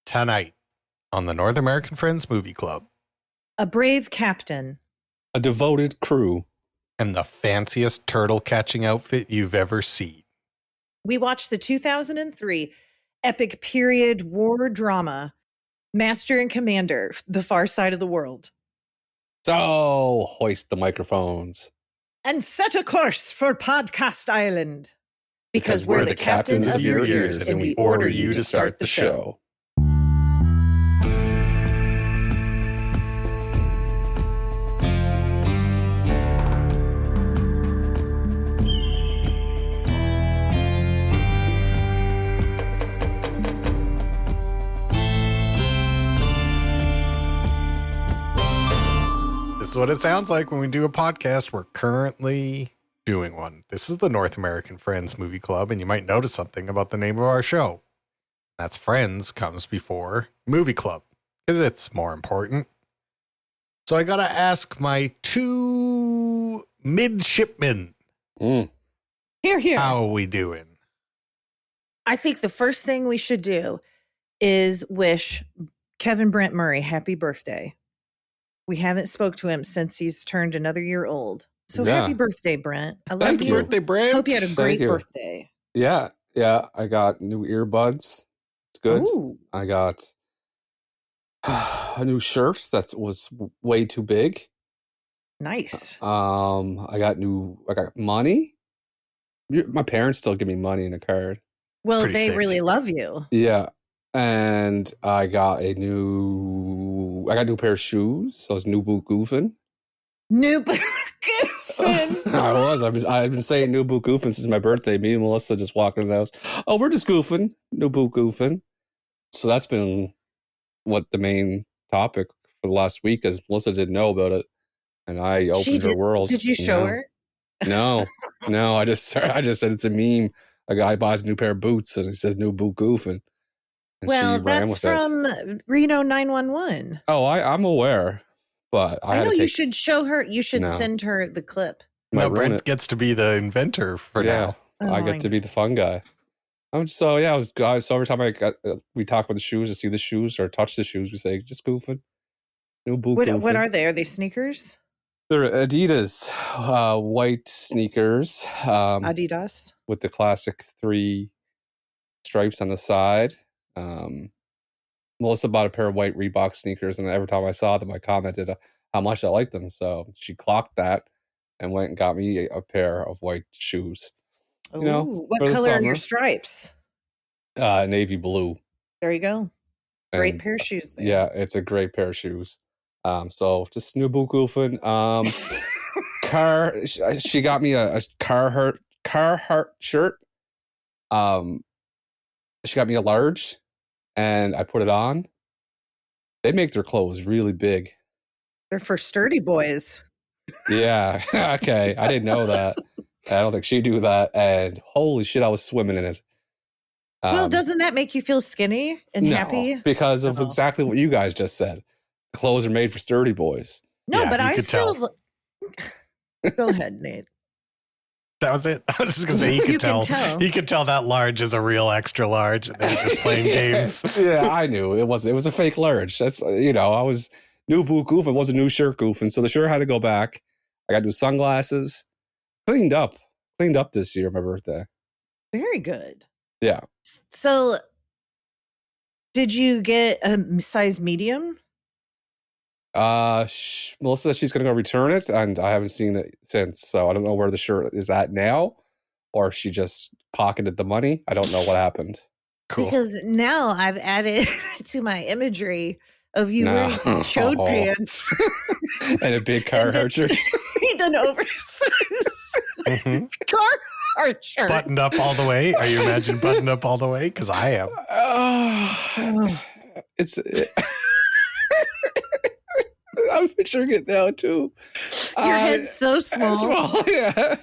Tonight on the North American Friends Movie Club. A brave captain. A devoted crew. And the fanciest turtle catching outfit you've ever seen. We watched the 2003 epic period war drama, Master and Commander, The Far Side of the World. So, hoist the microphones. And set a course for Podcast Island. Because we're the captains of your ears, and we order you to start the show. This is what it sounds like when we do a podcast. We're currently doing one. This is the North American Friends Movie Club, and you might notice something about the name of our show. That's Friends comes before Movie Club, because it's more important. So I got to ask my two midshipmen. Here. How are we doing? I think the first thing we should do is wish Kevin Brent Murray happy birthday. We haven't spoke to him since he's turned another year old. So happy birthday, Brent. I love you. Happy birthday, Brent. Hope you had a great birthday. Yeah. I got new earbuds. It's good. Ooh. I got a new shirt that was way too big. Nice. I got money. My parents still give me money in a card. Well, they really love you. Yeah. And I got a new pair of shoes. So it's new boot goofing. New boot goofing. I've been saying new boot goofing since my birthday. Me and Melissa just walking in the house. Oh, we're just goofing. New boot goofing. So that's been what the main topic for the last week is. Melissa didn't know about it. And I opened her world. Did you show her? No. I just said it's a meme. A guy buys a new pair of boots and he says new boot goofing. And well, that's from Reno 911. Oh, I'm aware, but I know you should show her. You should send her the clip. No, Brent gets to be the inventor for now. I get to be the fun guy. So every time we talk about the shoes, I see the shoes or touch the shoes, we say just goofing. New boot goofing. What are they? Are they sneakers? They're Adidas white sneakers. Adidas with the classic 3 stripes on the side. Melissa bought a pair of white Reebok sneakers, and every time I saw them, I commented how much I liked them. So she clocked that and went and got me a pair of white shoes. What color are your stripes? Navy blue. There you go. Great pair of shoes there. Yeah, it's a great pair of shoes. So just new boot goofing. She got me a Carhartt shirt. She got me a large, and I put it on. They make their clothes really big. They're for sturdy boys. Yeah. Okay. I didn't know that. I don't think she knew that. And holy shit, I was swimming in it. Well, doesn't that make you feel skinny and happy? Because of exactly what you guys just said. Clothes are made for sturdy boys. No, but I still... Go ahead, Nate. That was it. I was just going to say, he could tell that large is a real extra large. And they're just playing games. Yeah, I knew. It was a fake large. That's, I was new boot goofing. It was a new shirt goofing. So the shirt had to go back. I got new sunglasses. Cleaned up this year, my birthday. Very good. Yeah. So did you get a size medium? Melissa says she's going to go return it, and I haven't seen it since. So I don't know where the shirt is at now, or she just pocketed the money. I don't know what happened. Cool. Because now I've added to my imagery of you wearing chode pants and a big Carhartt shirt. An oversized Carhartt shirt, buttoned up all the way. Are you imagining buttoned up all the way? Because I am. I'm picturing it now too. Your head's so small. Yeah.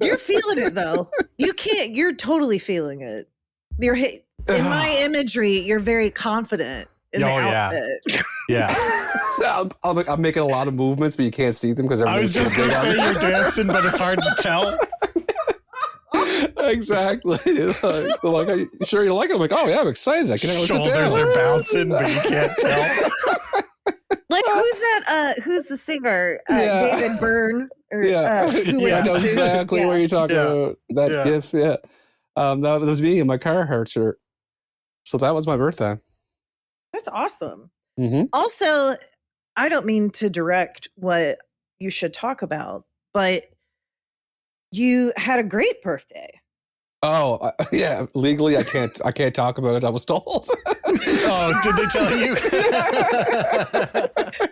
You're feeling it though. You're totally feeling it. In my imagery, you're very confident in the outfit. Yeah. I'm making a lot of movements, but you can't see them because I was just going to say you're dancing, but it's hard to tell. Exactly. Like, they're like, "Are you sure you like it?" I'm like, "Oh yeah, I'm excited. I can sit down." Shoulders are bouncing, but you can't tell. Like who's that? Who's the singer? Yeah. David Byrne. Or, Yeah, who Yeah. I know was the- exactly yeah. what you're talking Yeah. about. That Yeah. gif, yeah. That was me in my Carhartt shirt. So that was my birthday. That's awesome. Mm-hmm. Also, I don't mean to direct what you should talk about, but you had a great birthday. Oh yeah, legally I can't talk about it. I was told. Oh, did they tell you?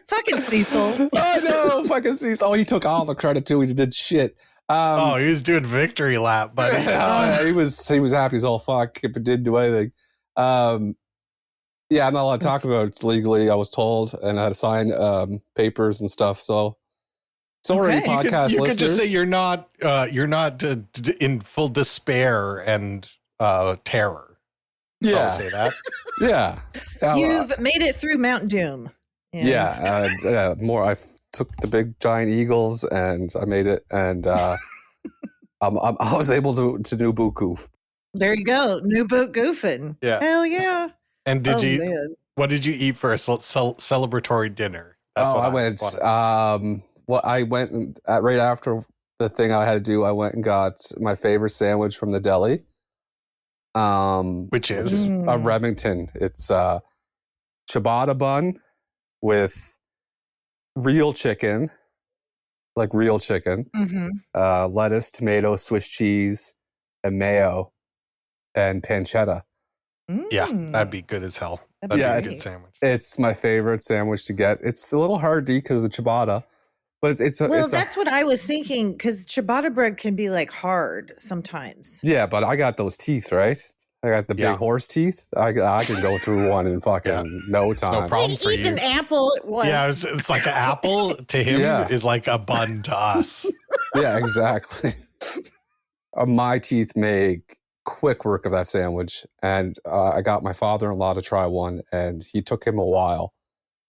Fucking Cecil. Oh no, fucking Cecil. Oh, he took all the credit too. He did shit. Oh, he was doing victory lap, buddy. Yeah, he was happy as all fuck, but didn't do anything. Yeah, I'm not allowed to talk about it legally. I was told, and I had to sign papers and stuff. So sorry, Okay. podcast You listeners. could just say you're not in full despair and terror. yeah, I'll say that. yeah. You've made it through Mount Doom. And Yeah, more. I took the big giant eagles, and I made it, and I was able to do Bukoof. there you go. New boot goofing. Yeah. Hell yeah. And did you? Man. What did you eat for a celebratory dinner? I went. I went right after the thing I had to do. I went and got my favorite sandwich from the deli. Which is a Remington. It's ciabatta bun with real chicken, like real chicken, Mm-hmm. lettuce, tomato, Swiss cheese, and mayo, and pancetta. yeah, that'd be good as hell. That'd That'd be be a great. good sandwich. It's my favorite sandwich to get. It's a little hard to eat because of the ciabatta, but that's what I was thinking, because ciabatta bread can be like hard sometimes. yeah. But I got those teeth, right? I got the big horse teeth. I can go through one in fucking no It's time. no problem for Eat you. an apple at once. Yeah, it's like an apple to him Yeah. is like a bun to us. Yeah, exactly. My teeth make quick work of that sandwich, and I got my father-in-law to try one, and he took him a while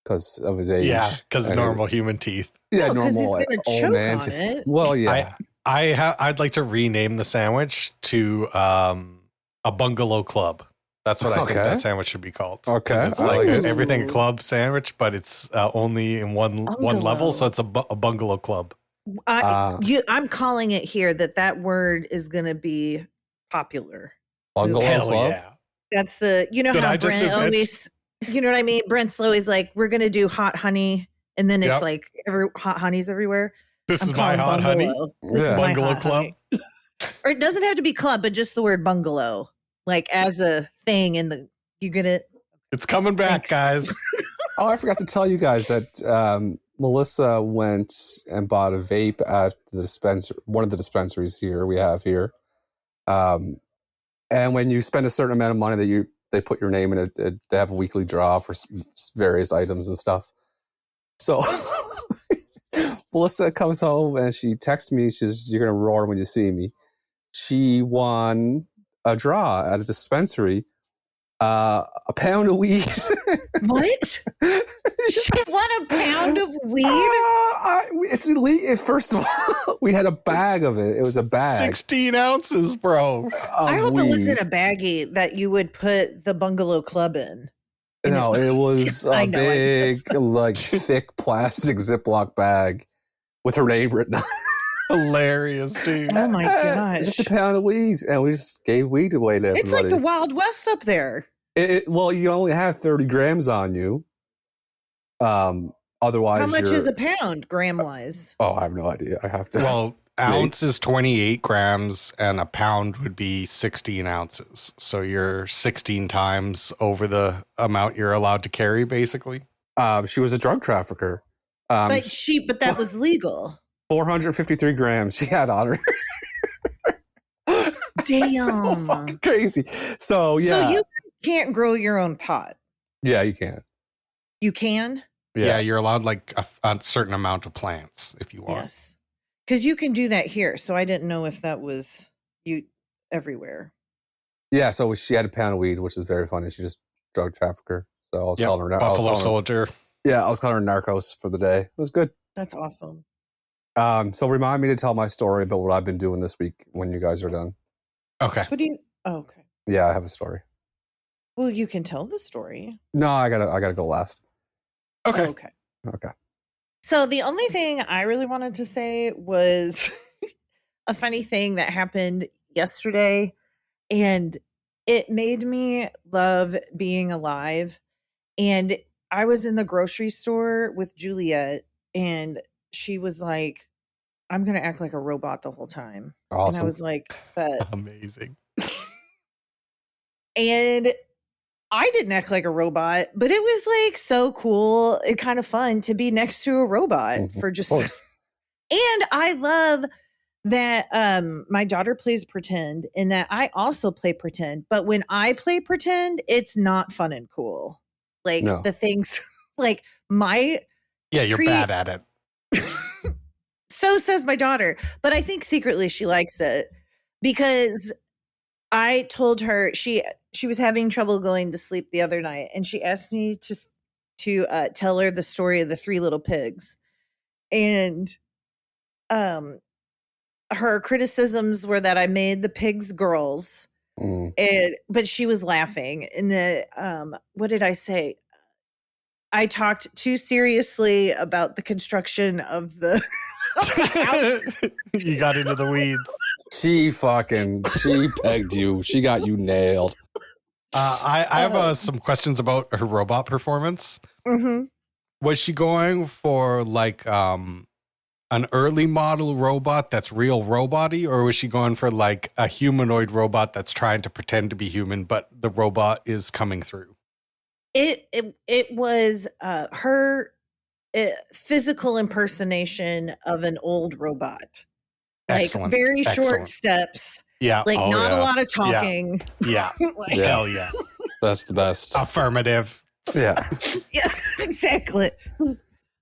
because of his age. Yeah, because And normal human teeth. yeah, No, 'cause normal he's gonna old choke man on teeth. it. Well, yeah. I'd like to rename the sandwich to a bungalow club. That's what I think Okay. that sandwich should be called. 'Cause Okay, it's I like like it. everything a club sandwich, but it's only in one level, so it's a bungalow club. I'm calling it here that word is going to be popular. Bungalow Hell club. yeah! That's the, you know Did how I just Brent admit- always, you know what I mean? Brent's always like, we're going to do hot honey. And then it's Yep. like hot honey's everywhere. This I'm is my calling hot honey. bungalow. This Yeah. is my Bungalow hot club. honey. Or it doesn't have to be club, but just the word bungalow, like as a thing in the, you get it? It's coming back, Thanks. guys. Oh, I forgot to tell you guys that Melissa went and bought a vape at the one of the dispensaries we have here. And when you spend a certain amount of money that they put your name in it, they have a weekly draw for various items and stuff. So Melissa comes home and she texts me. She says, "You're going to roar when you see me." She won a draw at a dispensary, a pound of weed. What? She won a pound of weed? It's illegal. First of all, we had a bag of it. It was a bag. 16 ounces, bro. I hope it was in weed. a baggie that you would put the bungalow club in. No, it was I a know, big, like thick plastic Ziploc bag with her name written on it. Hilarious, dude. Oh my gosh. Just a pound of weed, and we just gave weed away to It's everybody. like the Wild West up there. Well, you only have 30 grams on you. Otherwise, How much is a pound, gram wise? Oh, I have no idea. I have to. Well, ounce is 28 grams and a pound would be 16 ounces. So you're 16 times over the amount you're allowed to carry, basically. She was a drug trafficker. But that was legal. 453 grams she had on her. Damn. So fucking crazy. So, yeah. So you can't grow your own pot. Yeah, you can. You can? Yeah, you're allowed like a certain amount of plants if you want. Yes. Because you can do that here. So I didn't know if that was you everywhere. Yeah, so she had a pound of weed, which is very funny. She's just a drug trafficker. So I was calling her Buffalo Soldier. Yeah, I was calling her Narcos for the day. It was good. That's awesome. So remind me to tell my story about what I've been doing this week when you guys are done. Okay. What do you? Oh, okay. Yeah, I have a story. Well, you can tell the story. No, I gotta go last. Okay. Oh, okay. Okay. So the only thing I really wanted to say was a funny thing that happened yesterday, and it made me love being alive. And I was in the grocery store with Juliet, and she was like, I'm going to act like a robot the whole time. And I Awesome. was like, but, Amazing. and I didn't act like a robot, but it was like so cool and kind of fun to be next to a robot for Of just, course. and I love that my daughter plays pretend and that I also play pretend. But when I play pretend, it's not fun and cool. Like No. the things like my Yeah, you're bad at it. so says my daughter, but I think secretly she likes it because I told her she was having trouble going to sleep the other night, and she asked me to tell her the story of the three little pigs, and her criticisms were that I made the pigs girls, but she was laughing. And the what did I say? I talked too seriously about the construction of the house. You got into the weeds. She pegged you. She got you nailed. I have some questions about her robot performance. Mm-hmm. Was she going for like an early model robot that's real robot-y, or was she going for like a humanoid robot that's trying to pretend to be human, but the robot is coming through? It was her physical impersonation of an old robot. Like Excellent. very short Excellent. steps. Yeah. Like Oh, not yeah. a lot of talking. Yeah. Like, Yeah. Hell yeah. That's the best. Affirmative. Yeah. yeah, exactly.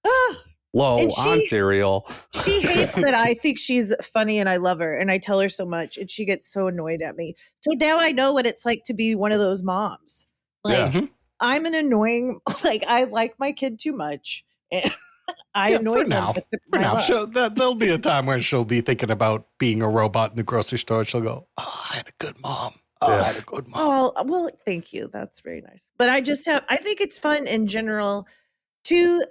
Ah, Low And on she- cereal. she hates that I think she's funny and I love her and I tell her so much and she gets so annoyed at me. So now I know what it's like to be one of those moms. Like Yeah. Mhm. I'm an annoying, like I like my kid too much. And I Yeah, annoy for them now. with For my now, love. there'll be a time where she'll be thinking about being a robot in the grocery store. She'll go, "Oh, I had a good mom. Oh, Yeah. I had a good mom." Oh, well, thank you. That's very nice. But I think it's fun in general to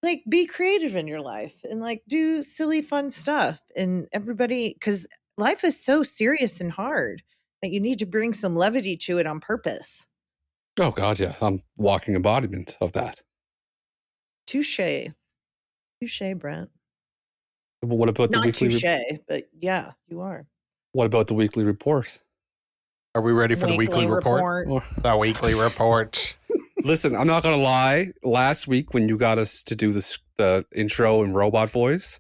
like be creative in your life and like do silly, fun stuff. And everybody, because life is so serious and hard that you need to bring some levity to it on purpose. Oh God, yeah. I'm walking embodiment of that. Touche. Touche, Brent. But what about the Not weekly? touche, but yeah, you are. What about the weekly report? Are we ready for the weekly report? Or- The weekly report. Listen, I'm not gonna lie. Last week when you got us to do the intro in robot voice,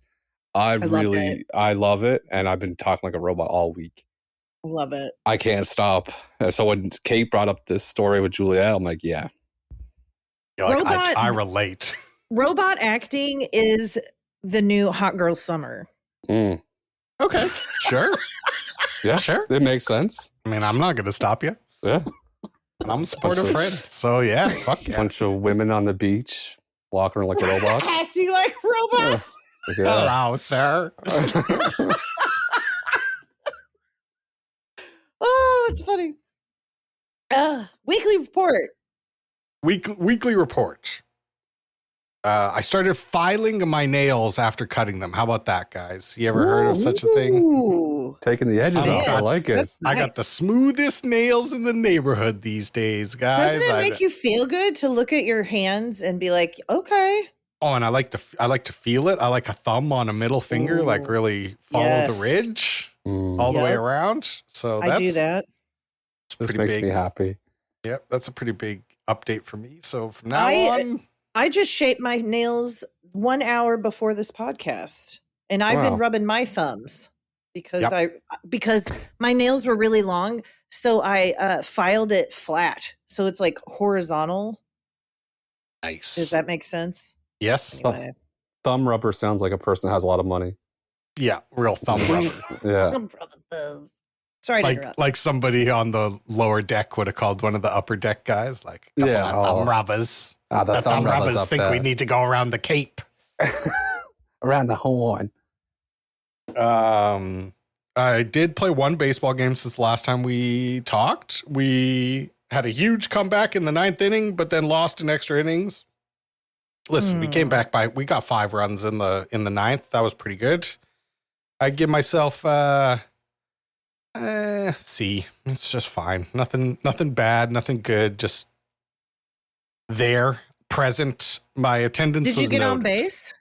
I love it, and I've been talking like a robot all week. Love it. I can't stop. And so when Kate brought up this story with Juliet, I'm like, yeah. You're like, Robot- I relate. Robot acting is the new hot girl summer. Mm. Okay, sure. Yeah, Sure. It makes sense. I mean, I'm not going to stop you. Yeah. And I'm a supportive friend. So, yeah, fuck yeah. Bunch of women on the beach walking around like robots. Acting like robots. Yeah. Hello, sir. Oh, that's funny. Weekly report. Weekly report. I started filing my nails after cutting them. How about that, guys? You ever heard of such a thing? Ooh. Taking the edges Oh, off. I man. like it. That's I nice. got the smoothest nails in the neighborhood these days, guys. Doesn't it make you feel good to look at your hands and be like, okay? Oh, and I like to feel it. I like a thumb on a middle finger, like Ooh. really follow Yes. the ridge Mm. all the way Yep. around. So I do that. It's This pretty makes big. me happy. Yep, that's a pretty big update for me. So from now I- on, I just shaped my nails 1 hour before this podcast, and I've Wow. been rubbing my thumbs because Yep. because my nails were really long, so I filed it flat, so it's like horizontal. nice. Does that make sense? Yes. Anyway, Thumb rubber sounds like a person has a lot of money. Yeah, real thumb rubber. Yeah. I'm rubbing those. Sorry to interrupt. Like somebody on the lower deck would have called one of the upper deck guys, like, couple Yeah, of thumb oh. rubbers. The The thumb rubbers up think we there. need to go around the cape. Around the horn. I did play one baseball game since the last time we talked. We had a huge comeback in the 9th inning, but then lost in extra innings. Listen, we came back we got 5 runs in the 9th. That was pretty good. I'd give myself C. It's just fine. Nothing bad, nothing good. Just there, present. My attendance was Did you get on noted. base?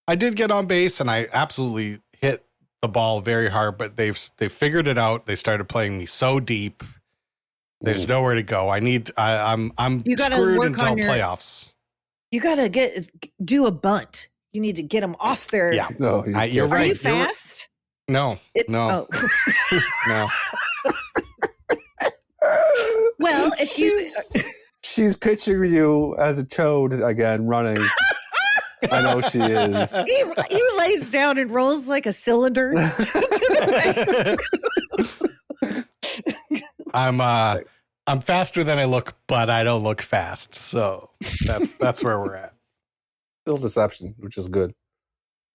I did get on base, and I absolutely hit the ball very hard, but they figured it out. They started playing me so deep. There's nowhere to go. I'm You gotta screwed work until on your- playoffs. You gotta do a bunt. You need to get them off their. Yeah. No, You're Are right. you You're right. fast? No. No. Oh. No. Well, if you. She's picturing you as a toad again, running. I know she is. He lays down and rolls like a cylinder. I'm faster than I look, but I don't look fast. So that's where we're at. Still deception, which is good.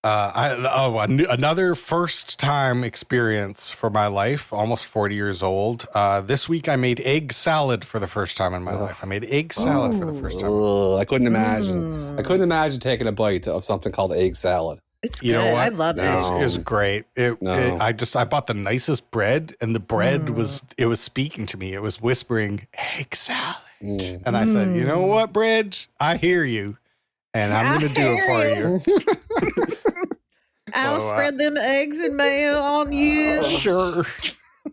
Another first time experience for my life, almost 40 years old. This week I made egg salad for the first time in my life. I made egg salad for the first time. I couldn't imagine. I couldn't imagine taking a bite of something called egg salad. It's good. You know what? I love it. It was great. I bought the nicest bread, and the bread was speaking to me. It was whispering egg salad, and I said, "You know what, bread? I hear you, and I'm going to do it for you." I'll spread them eggs and mayo on you. Sure,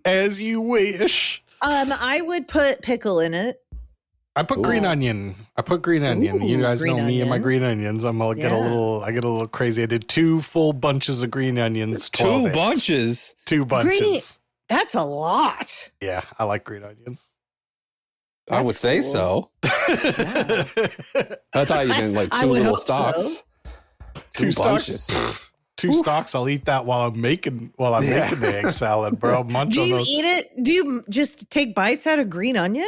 as you wish. I would put pickle in it. I put green onion. You guys know me and my green onions. I get a little crazy. I did 2 full bunches of green onions. 2 bunches. 2 bunches. That's a lot. Yeah, I like green onions. I would say so. Yeah. I thought you meant like 2 little stalks. So. 2 bunches. stalks. 2 stalks. I'll eat that while I'm making the egg salad, bro. Munch Do on you those. eat it? Do you just take bites out of green onion?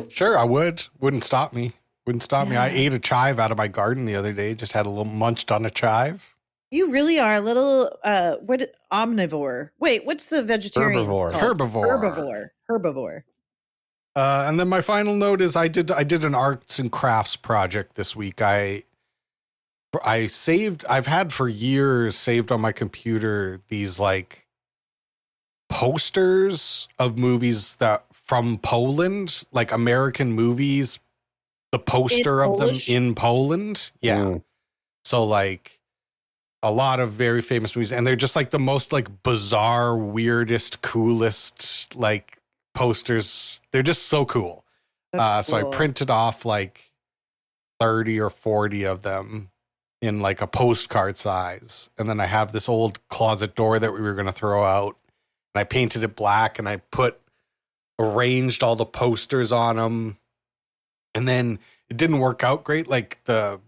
Sure, I would. Wouldn't stop me. I ate a chive out of my garden the other day. Just had a little munched on a chive. You really are a little omnivore. Wait, what's the vegetarian called? Herbivore. And then my final note is I did an arts and crafts project this week. I've had for years saved on my computer these like posters of movies that from Poland, like American movies, the poster of them in Poland. Yeah. So like a lot of very famous movies, and they're just like the most like bizarre, weirdest, coolest like posters. They're just so cool. So I printed off like 30 or 40 of them in like a postcard size. And then I have this old closet door that we were going to throw out, and I painted it black, and I arranged all the posters on them. And then it didn't work out great. Like the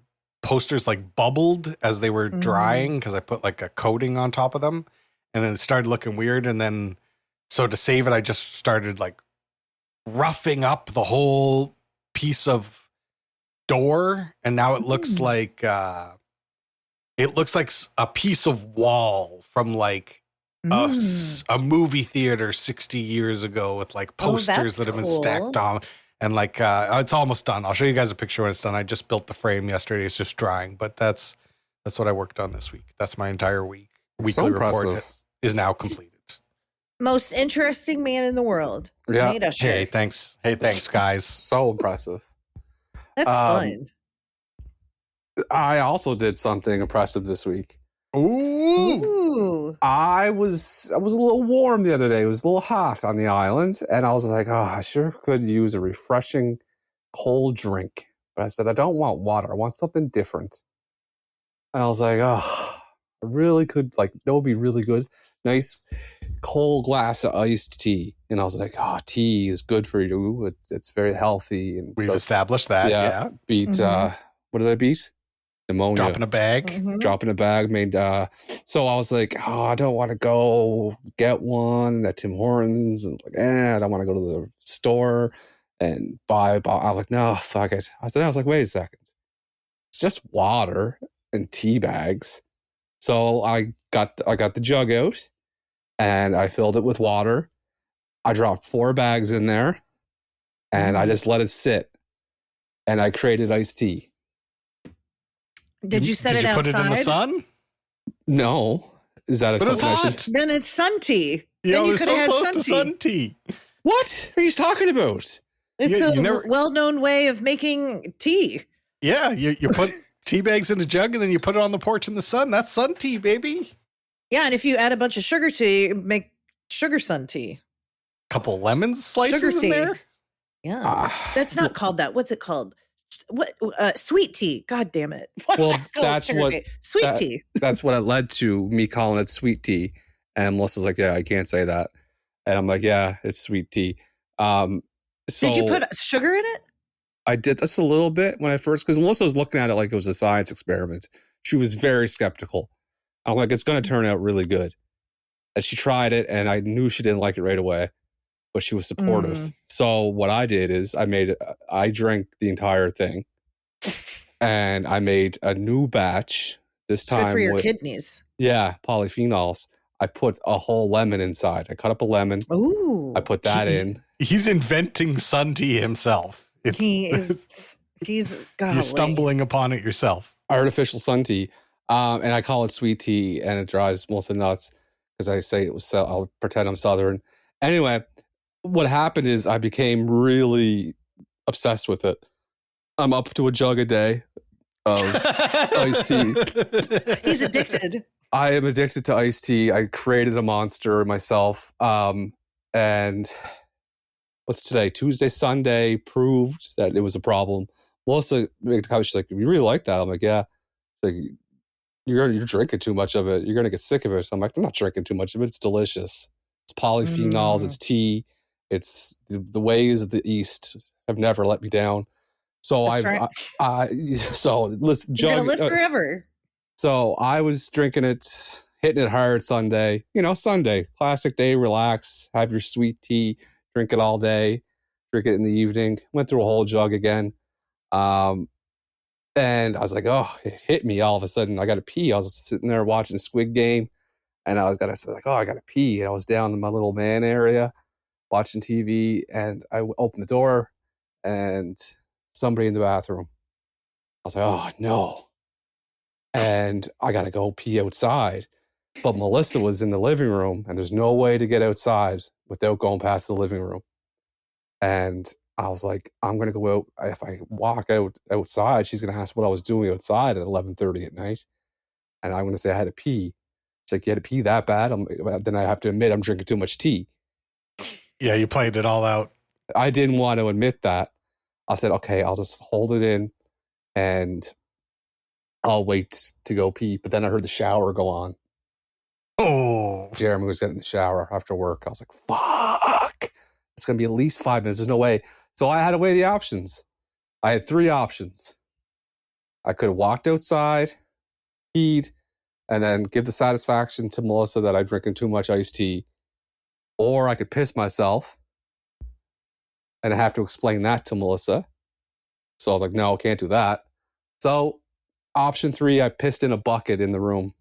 posters like bubbled as they were drying because I put like a coating on top of them, and then it started looking weird. And then, so to save it, I just started like roughing up the whole piece of door. And now it looks like, a piece of wall from like a movie theater 60 years ago with like posters that have been stacked on. And like, it's almost done. I'll show you guys a picture when it's done. I just built the frame yesterday. It's just drying, but that's what I worked on this week. That's my entire week. Weekly report is now completed. Most interesting man in the world. Yeah. Hey, thanks. Hey, thanks, guys. So impressive. That's fun. I also did something impressive this week. Ooh. I was a little warm the other day. It was a little hot on the island, and I was like, "Oh, I sure could use a refreshing cold drink." But I said, "I don't want water. I want something different." And I was like, "Oh, I really could. Like, that would be really good. Nice cold glass of iced tea." And I was like, "Oh, tea is good for you. It's very healthy." And we've established that. Yeah. Beat what did I beat? Pneumonia. Dropping a bag. Made so I was like, oh, I don't want to go get one at Tim Hortons, and like, I don't want to go to the store and buy. I was like, no, fuck it. I was like, wait a second, it's just water and tea bags. So I got the jug out, and I filled it with water. I dropped 4 bags in there, and I just let it sit. And I created iced tea. Did you set it outside? Put it in the sun? No. Is that a But it was something I hot. should... Then it's sun tea. Yeah, then it you was could so have had close sun to tea. sun tea. What are you talking about? It's You a never- well-known way of making tea. Yeah, you put tea bags in a jug and then you put it on the porch in the sun. That's sun tea, baby. Yeah, and if you add a bunch of sugar tea, you make sugar sun tea. Couple lemons slices Sugar tea. in there. Yeah. That's not called that. What's it called? What sweet tea. God damn it. Well, that's sugar what tea. Sweet tea. That's what it led to, me calling it sweet tea. And Melissa's like, yeah, I can't say that. And I'm like, yeah, it's sweet tea. So Did you put sugar in it? I did just a little bit when I first, because Melissa was looking at it like it was a science experiment. She was very skeptical. I'm like, it's going to turn out really good. And she tried it, and I knew she didn't like it right away, but she was supportive. So what I did is I drank the entire thing, and I made a new batch this It's time. good for your kidneys. Yeah, polyphenols. I put a whole lemon inside. I cut up a lemon. Ooh. I put that in. He's inventing sun tea himself. He's golly. You're stumbling upon it yourself. Artificial sun tea. And I call it sweet tea, and it drives Melissa nuts because I say it was, I'll pretend I'm Southern. Anyway, what happened is I became really obsessed with it. I'm up to a jug a day of iced tea. He's addicted. I am addicted to iced tea. I created a monster myself. And what's today? Tuesday, Sunday proved that it was a problem. Melissa made the comment, she's like, you really like that? I'm like, yeah. She's like, you're drinking too much of it. You're going to get sick of it. So I'm like, I'm not drinking too much of it. It's delicious. It's polyphenols. It's tea. It's the ways of the East have never let me down. So so listen, You're gonna live forever. So I was drinking it, hitting it hard Sunday. Sunday, classic day, relax, have your sweet tea, drink it all day, drink it in the evening. Went through a whole jug again. And I was like, oh, it hit me all of a sudden. I got to pee. I was sitting there watching Squid Game, and I got to pee. And I was down in my little man area watching TV, and I opened the door, and somebody in the bathroom. I was like, oh, no. And I got to go pee outside. But Melissa was in the living room, and there's no way to get outside without going past the living room. And I was like, I'm going to go out. If I walk outside, she's going to ask what I was doing outside at 11:30 at night. And I'm going to say I had to pee. She's like, you had to pee that bad? Then I have to admit I'm drinking too much tea. Yeah, you played it all out. I didn't want to admit that. I said, okay, I'll just hold it in and I'll wait to go pee. But then I heard the shower go on. Oh. Jeremy was getting in the shower after work. I was like, fuck. It's going to be at least 5 minutes. There's no way. So I had to weigh the options. I had 3 options. I could have walked outside, peed, and then give the satisfaction to Melissa that I'm drinking too much iced tea. Or I could piss myself and I have to explain that to Melissa. So I was like, no, can't do that. So option 3, I pissed in a bucket in the room.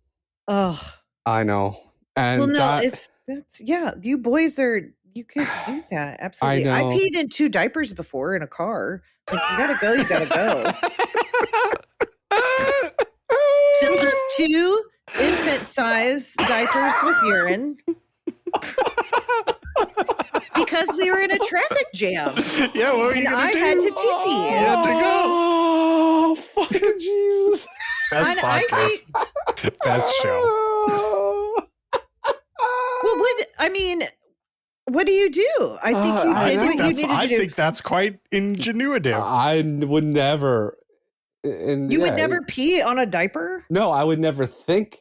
Oh, I know. And well, no, you boys you could do that. Absolutely. I peed in 2 diapers before in a car. Like, you gotta go. Filled up 2 infant-size diapers with urine. Because we were in a traffic jam. Yeah, what were you gonna do? I had to TT. You had to go. Oh, fucking Jesus. Best podcast. Best show. Well, what do you do? I think you did what you needed to do. I think that's quite ingenuitive. I would never. You would never pee on a diaper? No, I would never think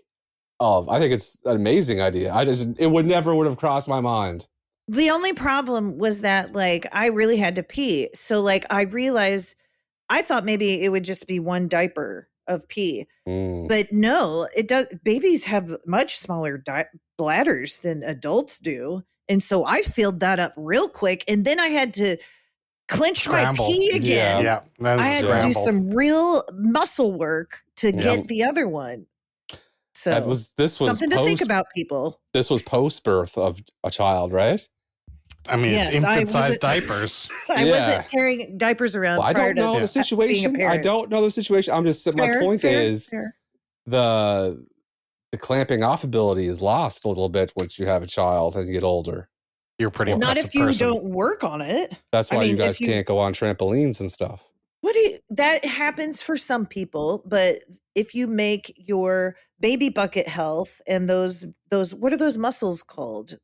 of. I think it's an amazing idea. It would have crossed my mind. The only problem was that, I really had to pee. So, I realized, I thought maybe it would just be 1 diaper of pee. But no, it does. Babies have much smaller bladders than adults do. And so I filled that up real quick. And then I had to clench my pee again. Yeah, I had to do some real muscle work to get the other one. So this was something to think about, people. This was post birth of a child, right? I mean, Yes, it's infant-sized diapers. I wasn't carrying diapers around. Well, I don't know the situation. I don't know the situation. I'm just saying. My point is the clamping off ability is lost a little bit once you have a child and you get older. You're pretty not if you person. don't work on it. That's why you guys can't go on trampolines and stuff. That happens for some people, but if you make your baby bucket health and those what are those muscles called?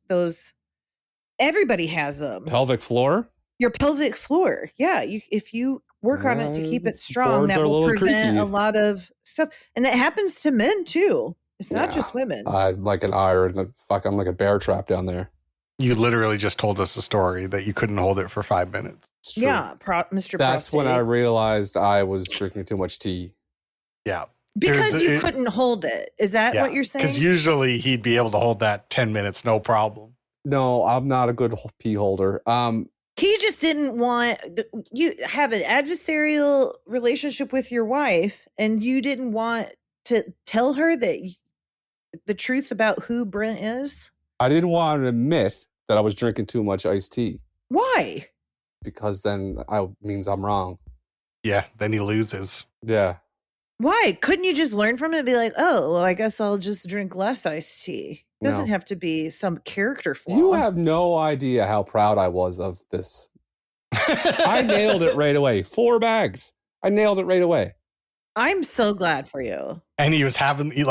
Everybody has them. Pelvic floor? Your pelvic floor. Yeah. If you work on it to keep it strong, that will prevent a lot of stuff. And that happens to men too. It's not just women. Like an iron. I'm like a bear trap down there. You literally just told us a story that you couldn't hold it for 5 minutes. Yeah, Mr. That's Prostate. when I realized I was drinking too much tea. Yeah. Because you couldn't hold it. Is that what you're saying? Because usually he'd be able to hold that 10 minutes, no problem. No, I'm not a good pee holder. He just didn't want you have an adversarial relationship with your wife, and you didn't want to tell her that the truth about who Brent is. I didn't want to admit that I was drinking too much iced tea. Why? Because then means I'm wrong. Yeah, then he loses. Yeah. Why? Couldn't you just learn from it and be like, oh, well, I guess I'll just drink less iced tea? It doesn't have to be some character flaw. You have no idea how proud I was of this. I nailed it right away. 4 bags. I nailed it right away. I'm so glad for you. And he was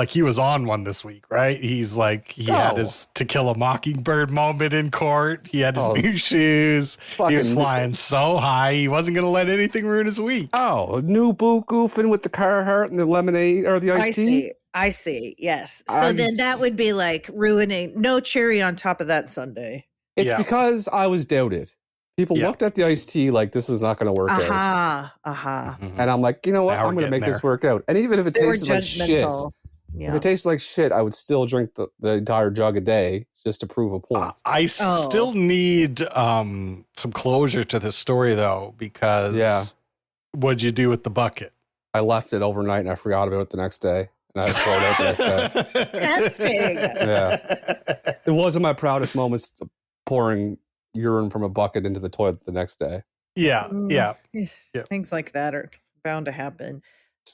he was on one this week, right? He's like, he had his To Kill a Mockingbird moment in court. He had his new shoes. He was flying so high. He wasn't going to let anything ruin his week. Oh, new boo goofing with the Carhartt and the lemonade or the iced tea? I see. Yes. So then that would be like ruining, no cherry on top of that sundae. It's because I was doubted. People looked at the iced tea like, this is not going to work out. Mm-hmm. And I'm like, you know what? I'm going to make this work out. And even if it tastes like shit, if it tastes like shit, I would still drink the entire jug a day just to prove a point. I still need some closure to this story, though, because what'd you do with the bucket? I left it overnight and I forgot about it the next day. And I just throw it out the next day. Testing. Yeah. It wasn't my proudest moments pouring urine from a bucket into the toilet the next day. Yeah. Things like that are bound to happen.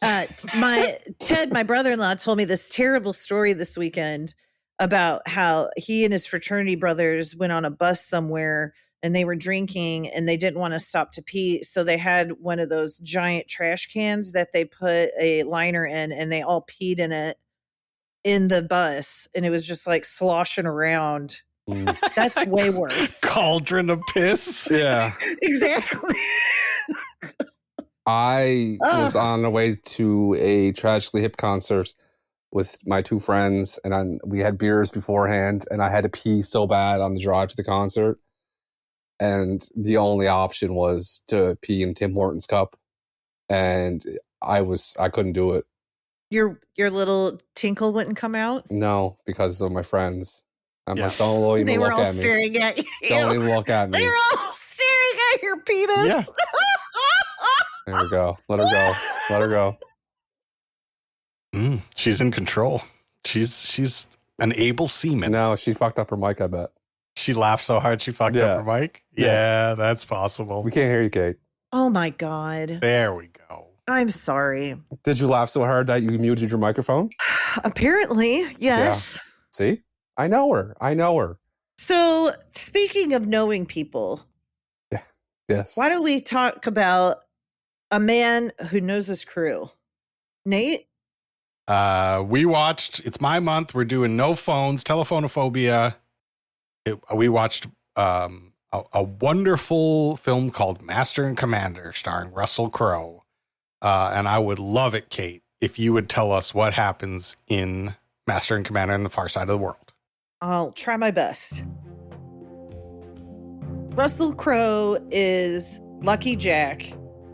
My brother-in-law told me this terrible story this weekend about how he and his fraternity brothers went on a bus somewhere and they were drinking and they didn't want to stop to pee. So they had one of those giant trash cans that they put a liner in, and they all peed in it in the bus. And it was just like sloshing around. That's way worse. Cauldron of piss. Yeah. Exactly. I was on the way to a Tragically Hip concert with my 2 friends, and we had beers beforehand, and I had to pee so bad on the drive to the concert. And the only option was to pee in Tim Hortons cup. And I couldn't do it. Your little tinkle wouldn't come out? No, because of my friends. I'm like, don't even they were look all at me. Staring at you. Don't even look at me. They were all staring at your penis. Yeah. There we go. Let her go. She's in control. She's an able seaman. No, she fucked up her mic, I bet. She laughed so hard she fucked up her mic? Yeah, that's possible. We can't hear you, Kate. Oh my God. There we go. I'm sorry. Did you laugh so hard that you muted your microphone? Apparently, yes. Yeah. See? I know her. So, speaking of knowing people. Yes. Why don't we talk about a man who knows his crew? Nate? We watched, it's my month. We're doing no phones, telephonophobia. We watched a wonderful film called Master and Commander starring Russell Crowe. And I would love it, Kate, if you would tell us what happens in Master and Commander and the Far Side of the World. I'll try my best. Russell Crowe is Lucky Jack,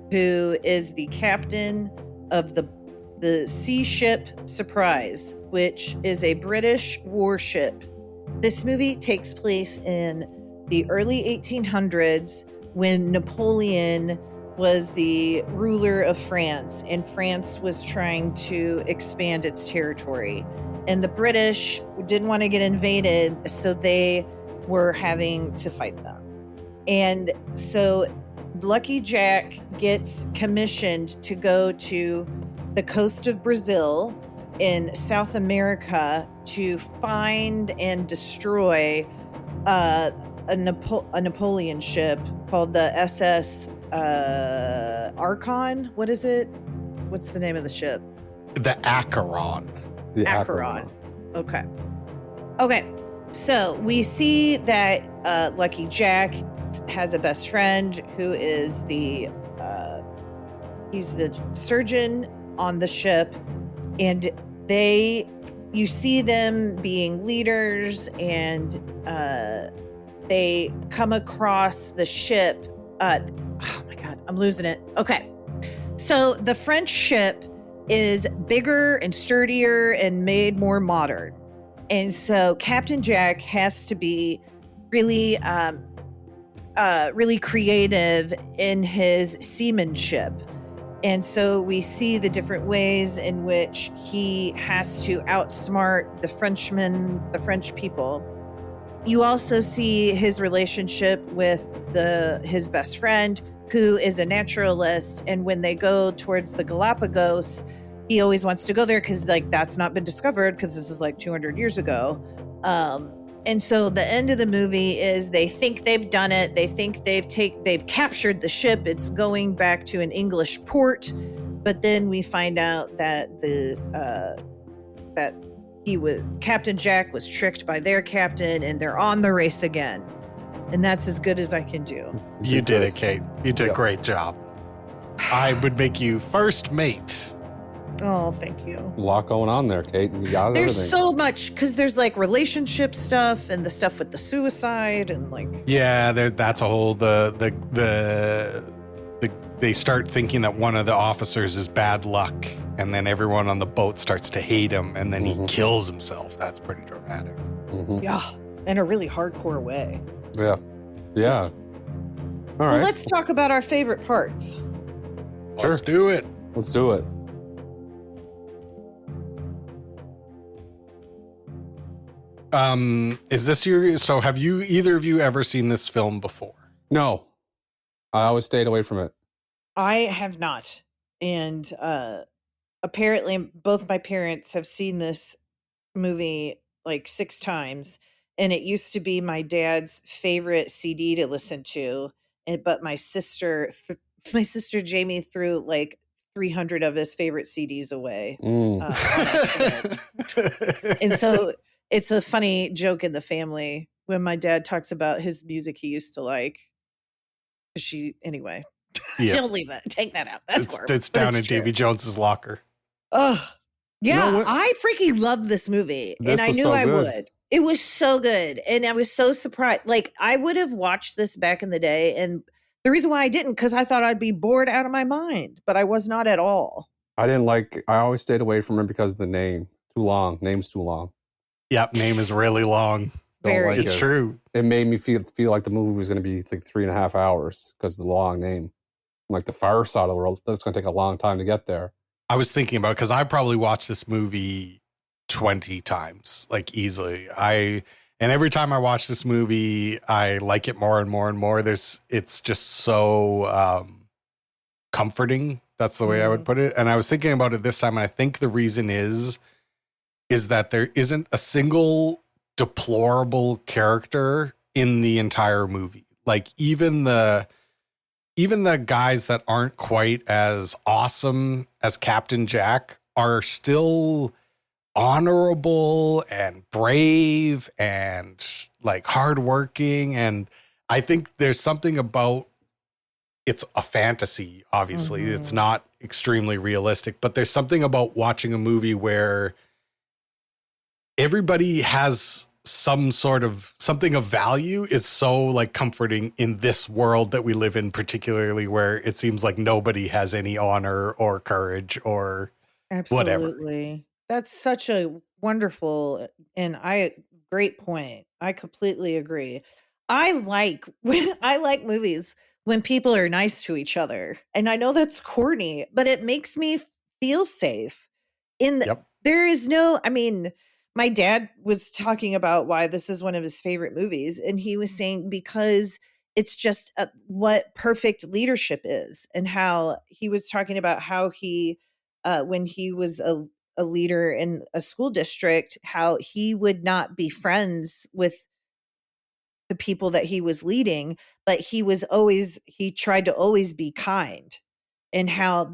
who is the captain of the sea ship Surprise, which is a British warship. This movie takes place in the early 1800s when Napoleon was the ruler of France, and France was trying to expand its territory. and the British didn't want to get invaded, so they were having to fight them. And so Lucky Jack gets commissioned to go to the coast of Brazil in South America to find and destroy a Napoleon ship called the SS Archon. What is it? What's the name of the ship? The Acheron. The Acheron. Okay. So we see that Lucky Jack has a best friend who is he's the surgeon on the ship, and you see them being leaders, and they come across the ship. Oh my God, I'm losing it. Okay. So the French ship is bigger and sturdier and made more modern. And so Captain Jack has to be really, really creative in his seamanship. And so we see the different ways in which he has to outsmart the Frenchmen, the French people. You also see his relationship with his best friend, who is a naturalist. And when they go towards the Galapagos, he always wants to go there because that's not been discovered, because this is 200 years ago. And so the end of the movie is they think they've done it. They think they've captured the ship. It's going back to an English port. But then we find out that Captain Jack was tricked by their captain, and they're on the race again. And that's as good as I can do. You did it, Kate. You did a great job. I would make you first mate. Oh, thank you. A lot going on there, Kate. You got There's everything. so much, because there's relationship stuff and the stuff with the suicide and Yeah, that's a whole they start thinking that one of the officers is bad luck, and then everyone on the boat starts to hate him, and then he kills himself. That's pretty dramatic. Yeah, in a really hardcore way. Yeah. All right. Well, let's talk about our favorite parts. Sure. Let's do it. Let's do it. Is this so have you either of you ever seen this film before? No. I always stayed away from it. I have not. And apparently both my parents have seen this movie 6 times. And it used to be my dad's favorite CD to listen to. But my sister Jamie threw 300 of his favorite CDs away. On accident. And so it's a funny joke in the family when my dad talks about his music he used to like. Anyway, Yeah. don't leave that. Take that out. That's horrible. It's down in Davy Jones's locker. Oh, yeah. You know what? I freaking loved this movie. This and I was knew so I good. would. It was so good. And I was so surprised. I would have watched this back in the day. And the reason why I didn't, because I thought I'd be bored out of my mind. But I was not at all. I always stayed away from it because of the name. Too long. Name's too long. Yep, name is really long. Very. It's true. It made me feel like the movie was going to be 3.5 hours because of the long name. The Far Side of the World, that's going to take a long time to get there. I was thinking about, because I probably watched this movie 20 times, easily. And every time I watch this movie, I like it more and more and more. It's just so comforting. That's the way I would put it. And I was thinking about it this time, and I think the reason is that there isn't a single deplorable character in the entire movie. Even the guys that aren't quite as awesome as Captain Jack are still honorable and brave and hardworking. And I think there's something about, it's a fantasy, obviously. It's not extremely realistic, but there's something about watching a movie where everybody has some sort of something of value is so comforting in this world that we live in, particularly where it seems like nobody has any honor or courage or Absolutely. whatever. That's such a wonderful and great point. I completely agree. I like movies when people are nice to each other. And I know that's corny, but it makes me feel safe. There is no, my dad was talking about why this is one of his favorite movies. And he was saying because it's just what perfect leadership is, and how he was talking about how he, when he was a leader in a school district, how he would not be friends with the people that he was leading, but he tried to always be kind, and how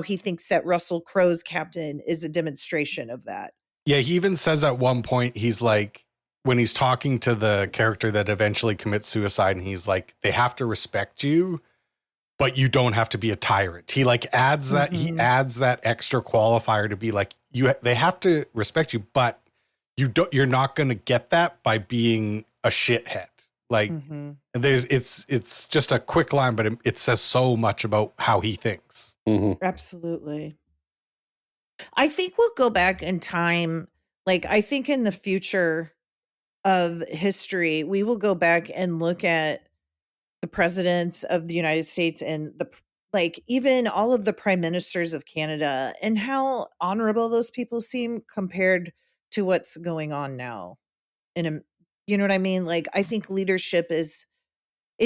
he thinks that Russell Crowe's captain is a demonstration of that. Yeah, he even says at one point, he's like, when he's talking to the character that eventually commits suicide, and he's like, they have to respect you, but you don't have to be a tyrant. He like adds that, he adds that extra qualifier to be like, they have to respect you, but you're not going to get that by being a shithead. Like it's just a quick line, but it says so much about how he thinks. Absolutely. I think we'll go back in time. Like, I think in the future of history, we will go back and look at the presidents of the United States and even all of the prime ministers of Canada, and how honorable those people seem compared to what's going on now. You know what I mean? Like, I think leadership it's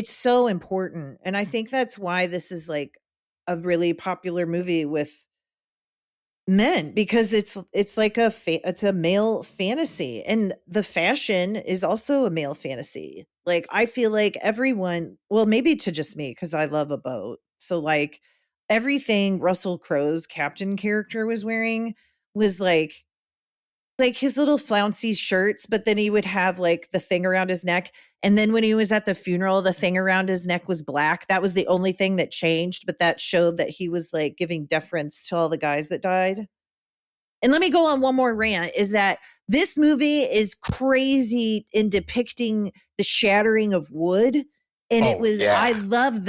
so important. And I think that's why this is like a really popular movie with men, because it's like it's a male fantasy, and the fashion is also a male fantasy. Like, I feel like everyone, well, maybe to just me, because I love a boat, so like everything Russell Crowe's captain character was wearing was like his little flouncy shirts, but then he would have like the thing around his neck. And then when he was at the funeral, the thing around his neck was black. That was the only thing that changed, but that showed that he was like giving deference to all the guys that died. And let me go on one more rant, is that this movie is crazy in depicting the shattering of wood. And I love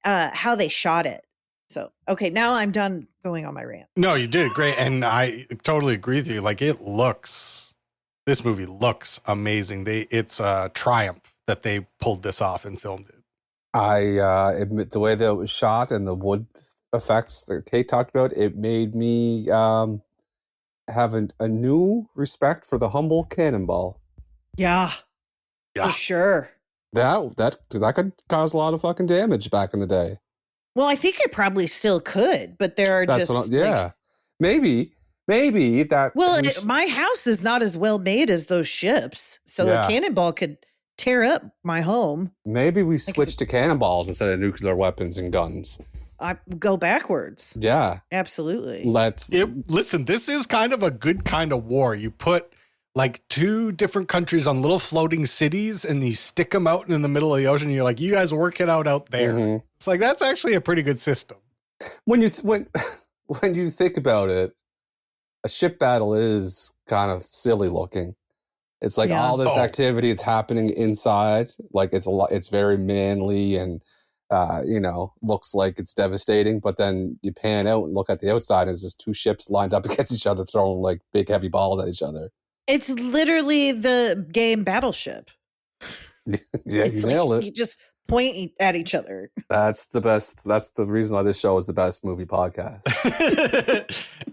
how they shot it. So, okay, now I'm done going on my rant. No, you did great. And I totally agree with you. Like, this movie looks amazing. It's a triumph that they pulled this off and filmed it. I admit the way that it was shot and the wood effects that Kate talked about, it made me have a new respect for the humble cannonball. Yeah, for sure. That could cause a lot of fucking damage back in the day. Well, I think it probably still could, but there are maybe that. Well, my house is not as well made as those ships, so a cannonball could tear up my home. Maybe we switch to cannonballs instead of nuclear weapons and guns. I go backwards. Yeah, absolutely. Listen, this is kind of a good kind of war. You put like two different countries on little floating cities, and you stick them out in the middle of the ocean. And you're like, you guys work it out there. It's like, that's actually a pretty good system. When you think about it, a ship battle is kind of silly looking. It's like all this activity, it's happening inside. Like it's very manly and looks like it's devastating. But then you pan out and look at the outside, and it's just two ships lined up against each other, throwing like big heavy balls at each other. It's literally the game Battleship. Yeah, you nailed it. You just point at each other. That's the best. That's the reason why this show is the best movie podcast.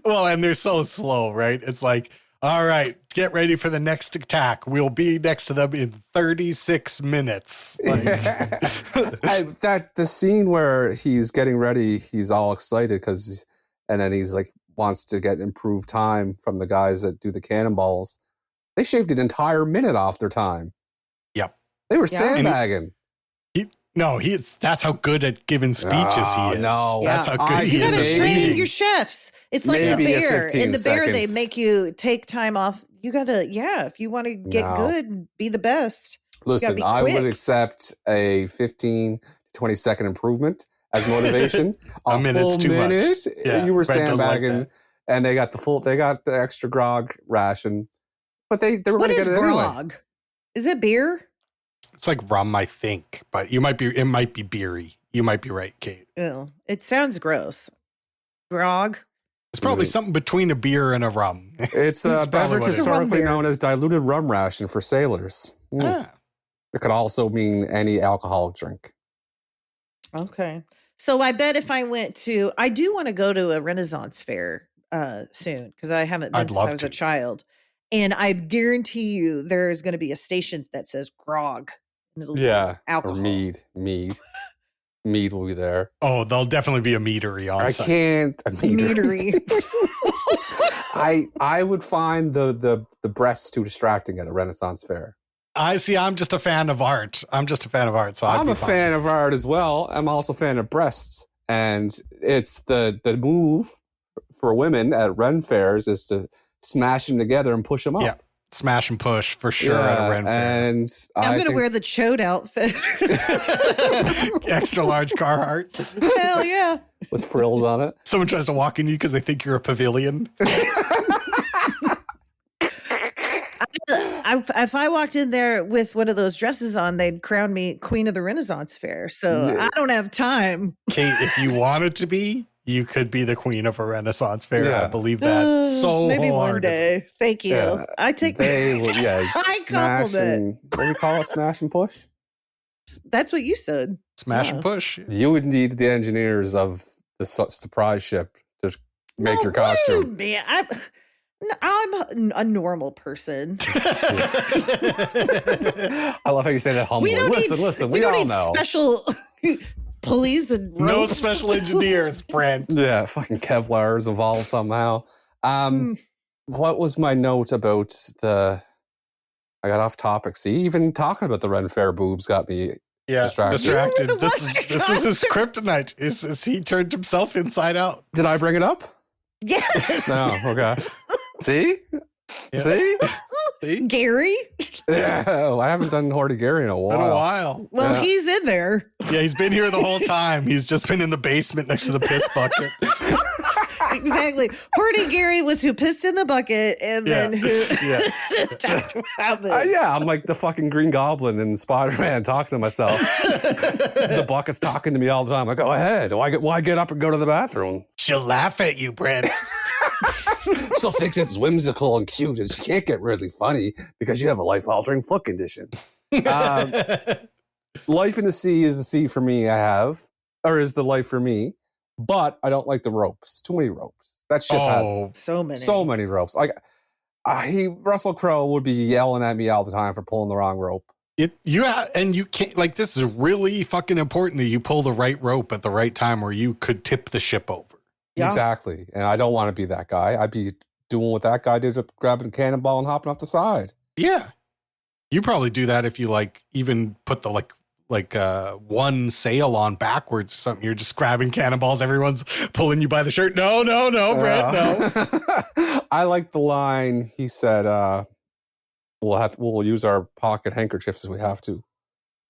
Well, and they're so slow, right? It's like, all right, get ready for the next attack. We'll be next to them in 36 minutes. Like. The scene where he's getting ready, he's all excited and then he's like wants to get improved time from the guys that do the cannonballs. They shaved an entire minute off their time. Yep. They were sandbagging. That's how good at giving speeches he is. No, that's how good he is. You gotta train your chefs. It's like the bear. In the bear, they make you take time off. You gotta, if you want to get good and be the best. Listen, I would accept a 15 to 20 second improvement as motivation. A minute's too much. Yeah, you were sandbagging, and they got the extra grog ration, but they were going to get it anyway. What is grog? Is it beer? It's like rum, I think, but it might be beery. You might be right, Kate. Ew, it sounds gross. Grog. It's probably something between a beer and a rum. It's a beverage historically known as diluted rum ration for sailors. It could also mean any alcoholic drink. Okay. So I bet if I I do want to go to a Renaissance fair soon, because I haven't been since I was a child. And I guarantee you there is going to be a station that says grog. And it'll be alcohol. Or mead. Mead will be there. Oh, there'll definitely be a meadery on site. A meadery. I would find the breasts too distracting at a Renaissance fair. I'm just a fan of art. So I'm a fan of art as well. I'm also a fan of breasts. And it's the move for women at Ren fairs is to smash them together and push them up. Yeah. Smash and push for sure at a Ren fair. And I'm going to wear the chode outfit. Extra large Carhartt. Hell yeah. With frills on it. Someone tries to walk in you because they think you're a pavilion. If I walked in there with one of those dresses on, they'd crown me Queen of the Renaissance Fair. So I don't have time. Kate, if you wanted to be, you could be the queen of a Renaissance fair. Yeah. I believe that so maybe hard. One day. Thank you. Yeah. I take I compliment. What do we call it? Smash and push? That's what you said. Smash and push. You would need the engineers of the surprise ship to make your costume. I'm a normal person. I love how you say that humbly. Listen, we all know. Special pulleys and ropes. No special engineers, Brent. Yeah, fucking Kevlar's evolved somehow. What was my note about I got off topic. See, even talking about the Ren Fair boobs got me distracted. This is his kryptonite. Is he turned himself inside out? Did I bring it up? Yes. No, okay. See? Yeah. See? Gary? Yeah, I haven't done Horty Gary in a while. Well, he's in there. Yeah, he's been here the whole time. He's just been in the basement next to the piss bucket. Exactly. Horty Gary was who pissed in the bucket and then who talked about this. I'm like the fucking Green Goblin in Spider-Man talking to myself. The bucket's talking to me all the time. I go, ahead. Why get up and go to the bathroom? She'll laugh at you, Brent. She'll think it's whimsical and cute, and she can't get really funny because you have a life-altering foot condition. Life in the sea is the sea for me. Is the life for me. But I don't like the ropes. Too many ropes. That ship had so many ropes. Russell Crowe would be yelling at me all the time for pulling the wrong rope. You can't, this is really fucking important that you pull the right rope at the right time or you could tip the ship over. Yeah. Exactly. And I don't want to be that guy. I'd be doing what that guy did, grabbing a cannonball and hopping off the side. Yeah. You probably do that if you even put the one sail on backwards or something. You're just grabbing cannonballs. Everyone's pulling you by the shirt. No, Brett, no. I like the line. He said, we'll use our pocket handkerchiefs if we have to.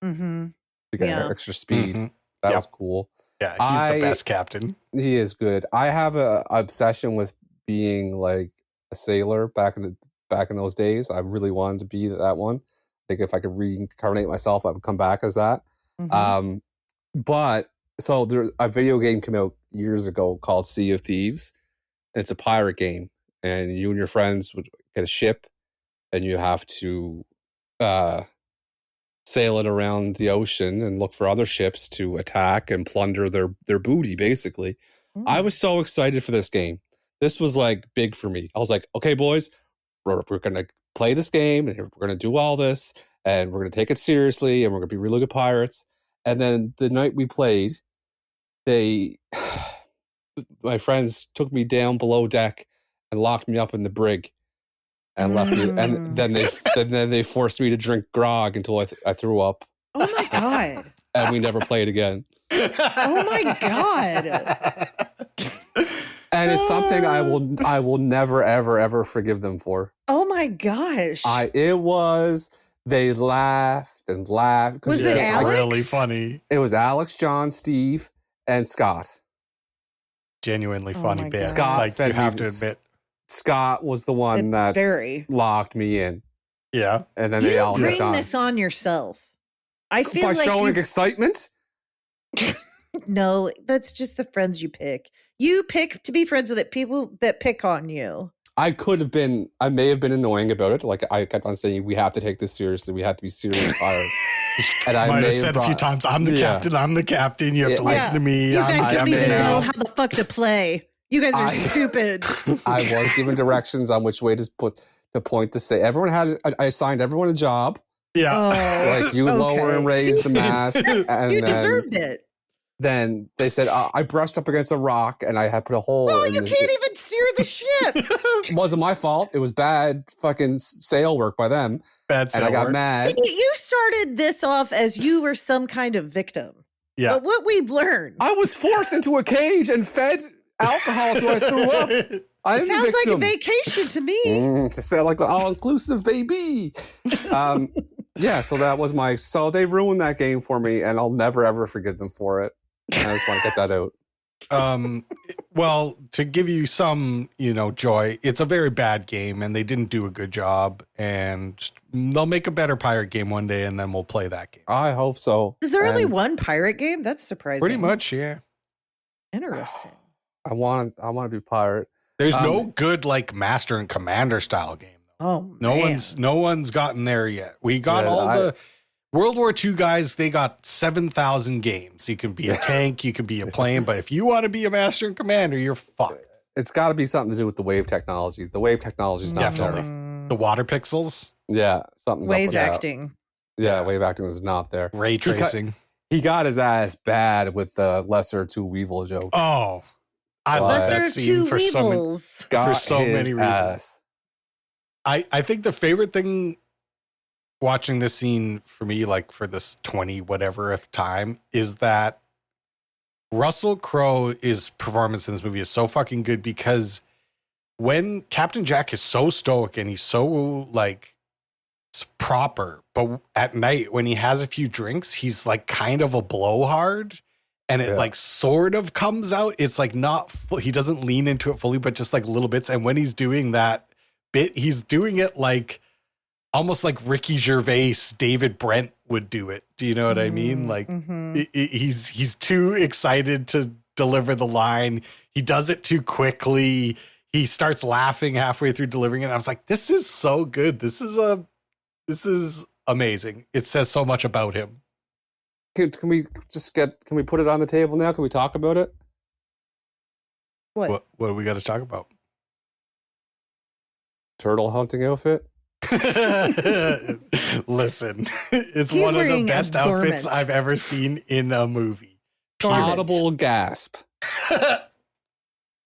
Mm-hmm. To get extra speed. Mm-hmm. That was cool. Yeah, he's the best captain. He is good. I have a obsession with being like a sailor back in those days. I really wanted to be that one. I think if I could reincarnate myself, I would come back as that. Mm-hmm. But a video game came out years ago called Sea of Thieves. And it's a pirate game, and you and your friends would get a ship, and you have to sail it around the ocean and look for other ships to attack and plunder their booty, basically. I was so excited for this game. This was big for me. I was like, okay, boys, we're going to play this game and we're going to do all this and we're going to take it seriously and we're going to be really good pirates. And then the night we played, my friends took me down below deck and locked me up in the brig. And left me, and then they forced me to drink grog until I threw up. Oh my god! And we never played again. Oh my god! And it's something I will never ever forgive them for. Oh my gosh! They laughed and laughed. Was it Alex? Really funny. It was Alex, John, Steve, and Scott. Genuinely funny bit. Scott, you have to admit. Scott was the one that locked me in. Yeah. And then they all bring this on yourself. I feel by showing excitement? No, that's just the friends you pick. You pick to be friends with people that pick on you. I may have been annoying about it. I kept on saying, we have to take this seriously. We have to be serious pirates. And I might have said a few times, I'm the captain. I'm the captain. You have to listen to me. You guys don't even know how the fuck to play. You guys are stupid. I was given directions on which way to to point to say everyone had. I assigned everyone a job. Yeah. Oh, Like you lower and raise the mast, and you then, deserved it. Then they said I brushed up against a rock and I had put a hole. Oh, in you can't even steer the ship. It wasn't my fault. It was bad fucking sail work by them. Bad And I got work. mad. See, you started this off as you were some kind of victim. Yeah. But what we've learned. I was forced into a cage and fed alcohol till I threw up. I'm It the sounds like a victim. vacation to me. It sounds like an all-inclusive, baby. Yeah, so that was so they ruined that game for me, and I'll never, ever forgive them for it. And I just want to get that out. Well, to give you some, joy, it's a very bad game and they didn't do a good job, and they'll make a better pirate game one day and then we'll play that game. I hope so. Is there only one pirate game? That's surprising. Pretty much, yeah. Interesting. I want to be pirate. There's no good like Master and Commander style game. Oh, No man. one's gotten there yet. We got the World War II guys, they got 7,000 games. You can be a tank, you can be a plane, but if you want to be a Master and Commander, you're fucked. It's got to be something to do with the wave technology. The wave technology is not Definitely. there. The water pixels, Yeah, something's up Wave with that. acting. Yeah, wave acting is not there. ray tracing. He got his ass bad with the lesser two Weevil joke. Oh, I love that Lesser scene two for so many, weevils. Got so his many reasons. ass. I think the favorite thing watching this scene for me, like for this 20 whateverth time, is that Russell Crowe's performance in this movie is so fucking good, because when Captain Jack is so stoic and he's so like proper, but at night when he has a few drinks, he's like kind of a blowhard, and it like sort of comes out. It's like not full, he doesn't lean into it fully, but just like little bits. And when he's doing that bit, he's doing it like almost like Ricky Gervais, David Brent would do it. Do you know what I mean? Like he's too excited to deliver the line. He does it too quickly. He starts laughing halfway through delivering it. I was like, this is so good. This is amazing. It says so much about him. Can we put it on the table now? Can we talk about it? What? What do we got to talk about? Turtle hunting outfit? Listen, it's He's one of the wearing a best outfits garment. I've ever seen in a movie. Audible gasp.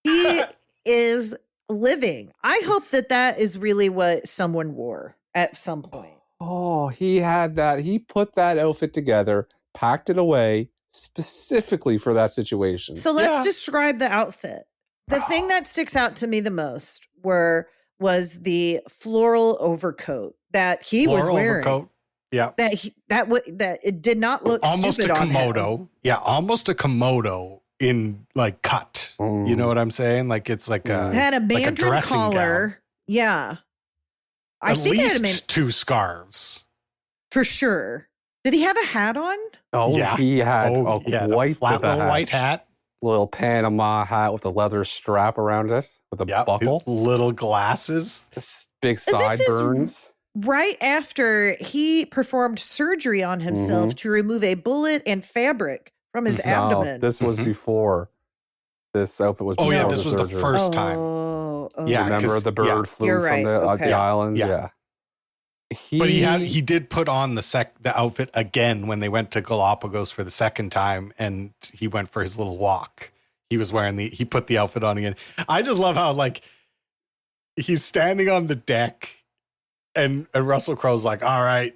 He is living. I hope that is really what someone wore at some point. Oh, he had that. He put that outfit together, packed it away specifically for that situation. So let's describe the outfit. The thing that sticks out to me the most was the floral overcoat that he was wearing. Overcoat. Yeah. That it did not look almost stupid a on him. komodo. Yeah, almost a komodo in like cut. You know what I'm saying? Like it's like a had a mandarin like a dressing collar. gown. Yeah. At least two scarves. For sure. Did he have a hat on? Oh, yeah. He had a white flat little white hat. Little Panama hat with a leather strap around it with a buckle. His little glasses. Big sideburns. Right after he performed surgery on himself to remove a bullet and fabric from his abdomen. This was before. This outfit was before this was surgery. the first time. Yeah, remember the bird flew from the island? Yeah. But he did put on the outfit again when they went to Galapagos for the second time, and he went for his little walk. He was wearing he put the outfit on again. I just love how like he's standing on the deck, and Russell Crowe's like, "All right,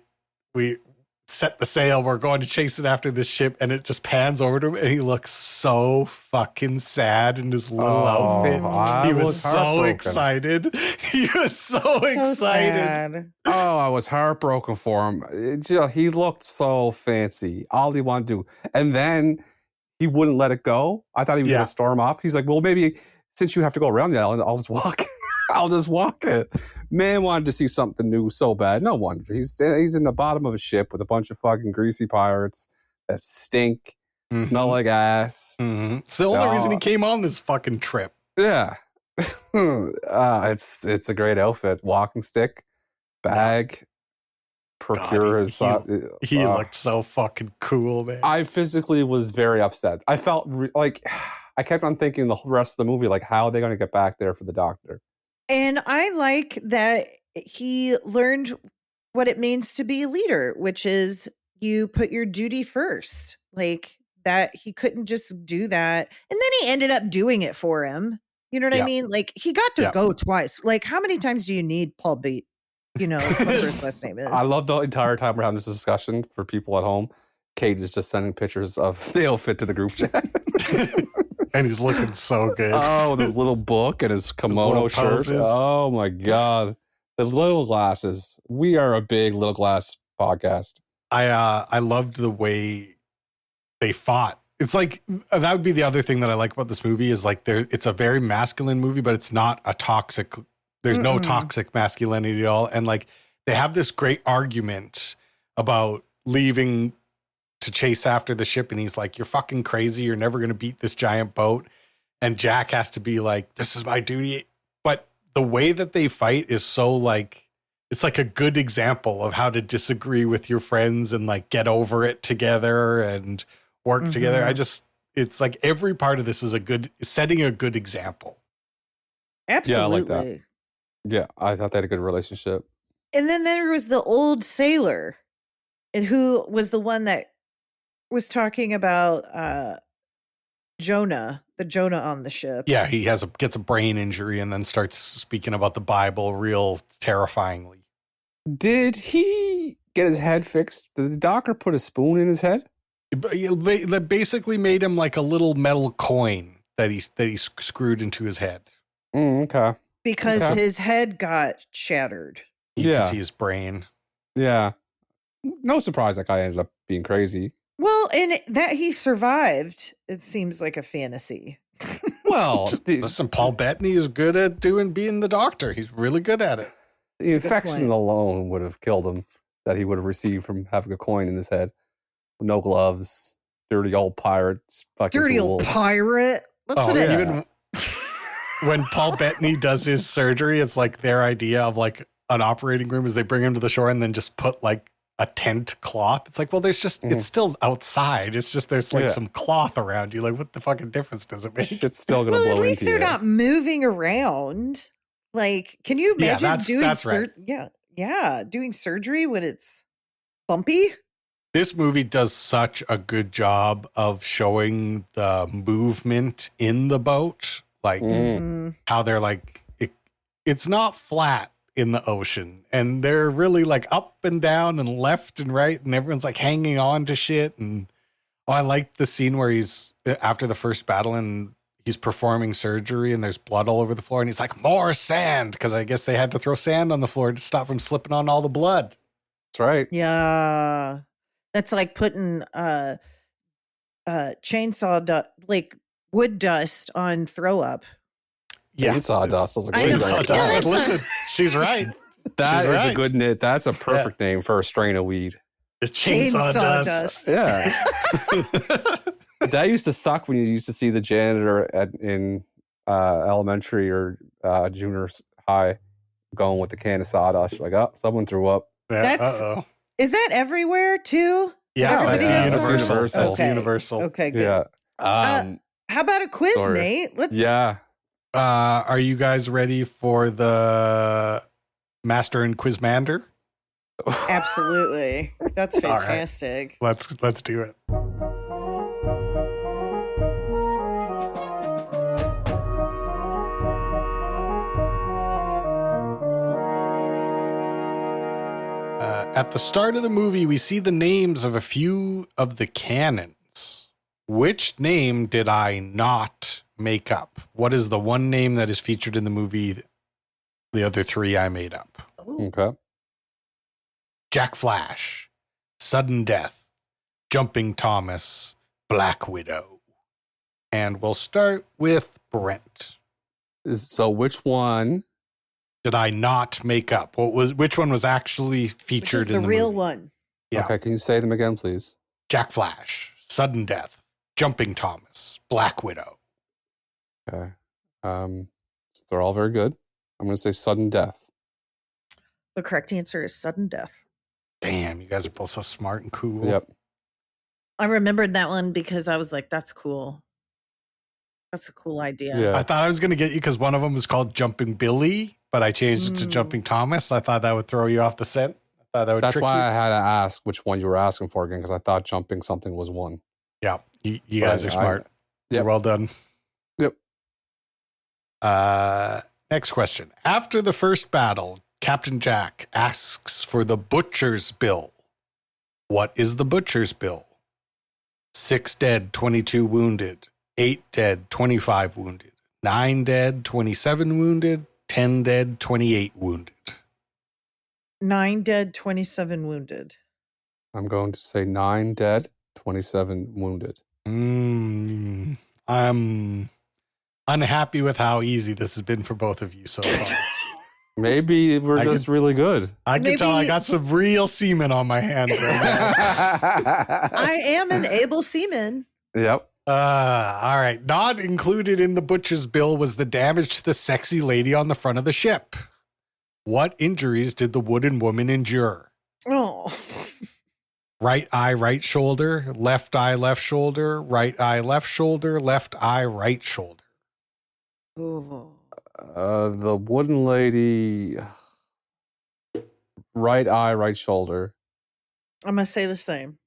we set the sail. We're going to chase it after this ship," and it just pans over to him, and he looks so fucking sad in his little outfit. He was so excited. He was so excited. Sad. Oh, I was heartbroken for him. He looked so fancy. All he wanted to do, and then he wouldn't let it go. I thought he was going to storm off. He's like, "Well, maybe since you have to go around the island, I'll just walk." I'll just walk it. Man wanted to see something new so bad. No wonder. He's in the bottom of a ship with a bunch of fucking greasy pirates that stink, smell like ass. It's the only reason he came on this fucking trip. Yeah. It's a great outfit. Walking stick, bag, procure his... He looked so fucking cool, man. I physically was very upset. I felt like... I kept on thinking the rest of the movie, like, how are they going to get back there for the doctor? And I like that he learned what it means to be a leader, which is you put your duty first. Like that, he couldn't just do that. And then he ended up doing it for him. You know what I Yeah. mean? Like he got to Yeah. go twice. Like how many times do you need Paul Beat? You know, whatever his last name is. I love the entire time we're having this discussion for people at home. Kate is just sending pictures of the outfit to the group chat. And he's looking so good. Oh, with his little book and his kimono little shirt. poses. Oh my God. The little glasses. We are a big little glass podcast. I loved the way they fought. It's like that would be the other thing that I like about this movie is like it's a very masculine movie, but it's not a toxic. There's no toxic masculinity at all. And like they have this great argument about leaving to chase after the ship. And he's like, you're fucking crazy. You're never going to beat this giant boat. And Jack has to be like, this is my duty. But the way that they fight is so like, it's like a good example of how to disagree with your friends and like get over it together and work together. It's like every part of this is setting a good example. Absolutely. Yeah, I like that. Yeah, I thought they had a good relationship. And then there was the old sailor, and who was the one that was talking about Jonah, the Jonah on the ship. Yeah, he gets a brain injury and then starts speaking about the Bible real terrifyingly. Did he get his head fixed? Did the doctor put a spoon in his head? That basically made him like a little metal coin that he screwed into his head. Okay. Because his head got shattered. You can see his brain. Yeah. No surprise that guy ended up being crazy. Well, and that he survived, it seems like a fantasy. Well, listen, Paul Bettany is good at being the doctor. He's really good at it. The infection alone would have killed him that he would have received from having a coin in his head. No gloves, dirty old pirates, fucking dirty tools. Old pirate. What's it? Even when Paul Bettany does his surgery, it's like their idea of like an operating room is they bring him to the shore and then just put like a tent cloth. It's like, well, there's just it's still outside. It's just there's like some cloth around you. Like, what the fucking difference does it make? It's still gonna blow at least into they're you. not moving around. Like, can you imagine doing that's right. doing surgery when it's bumpy? This movie does such a good job of showing the movement in the boat, like how they're like it's not flat in the ocean, and they're really like up and down and left and right, and everyone's like hanging on to shit. And I liked the scene where he's after the first battle and he's performing surgery and there's blood all over the floor, and he's like, more sand, because I guess they had to throw sand on the floor to stop from slipping on all the blood. That's right. Yeah. That's like putting chainsaw like wood dust on throw up. Yeah, sawdust. Listen, she's right. That is a good name. That's a perfect name for a strain of weed. It's chainsaw dust. Yeah. That used to suck when you used to see the janitor in elementary or junior high going with the can of sawdust. Like, oh, someone threw up. Is that everywhere too? Yeah, that's universal. Okay. Universal. Okay, good. Yeah. How about a quiz, Nate? Let's. Yeah. Are you guys ready for the Master and Quizmander? Absolutely. That's fantastic. Right. Let's do it. At the start of the movie, we see the names of a few of the cannons. Which name did I not make up? What is the one name that is featured in the movie? The other three I made up. Okay. Jack Flash, Sudden Death, Jumping Thomas, Black Widow. And we'll start with Brent. So which one did I not make up? Which one was actually featured in the real movie? one? Yeah. Okay, can you say them again, please? Jack Flash, Sudden Death, Jumping Thomas, Black Widow. Okay. They're all very good. I'm going to say Sudden Death. The correct answer is Sudden Death. Damn, you guys are both so smart and cool. Yep. I remembered that one because I was like, that's cool. That's a cool idea. Yeah. I thought I was going to get you because one of them was called Jumping Billy, but I changed it to Jumping Thomas. I thought that would throw you off the scent. I thought that would That's trick why you. I had to ask which one you were asking for again, because I thought jumping something was one. Yeah, you guys are smart. Yep. Well done. Yep. Next question. After the first battle, Captain Jack asks for the butcher's bill. What is the butcher's bill? 6 dead, 22 wounded. 8 dead, 25 wounded. 9 dead, 27 wounded. 10 dead, 28 wounded. 9 dead, 27 wounded. I'm going to say 9 dead, 27 wounded. I'm unhappy with how easy this has been for both of you so far. Maybe we're just really good. I can tell I got some real semen on my hands right now. I am an able seaman. Yep. All right. Not included in the butcher's bill was the damage to the sexy lady on the front of the ship. What injuries did the wooden woman endure? Oh. Right eye, right shoulder, left eye, left shoulder, right eye, left shoulder, left eye, right shoulder. Oh. The wooden lady, right eye, right shoulder. I'm going to say the same.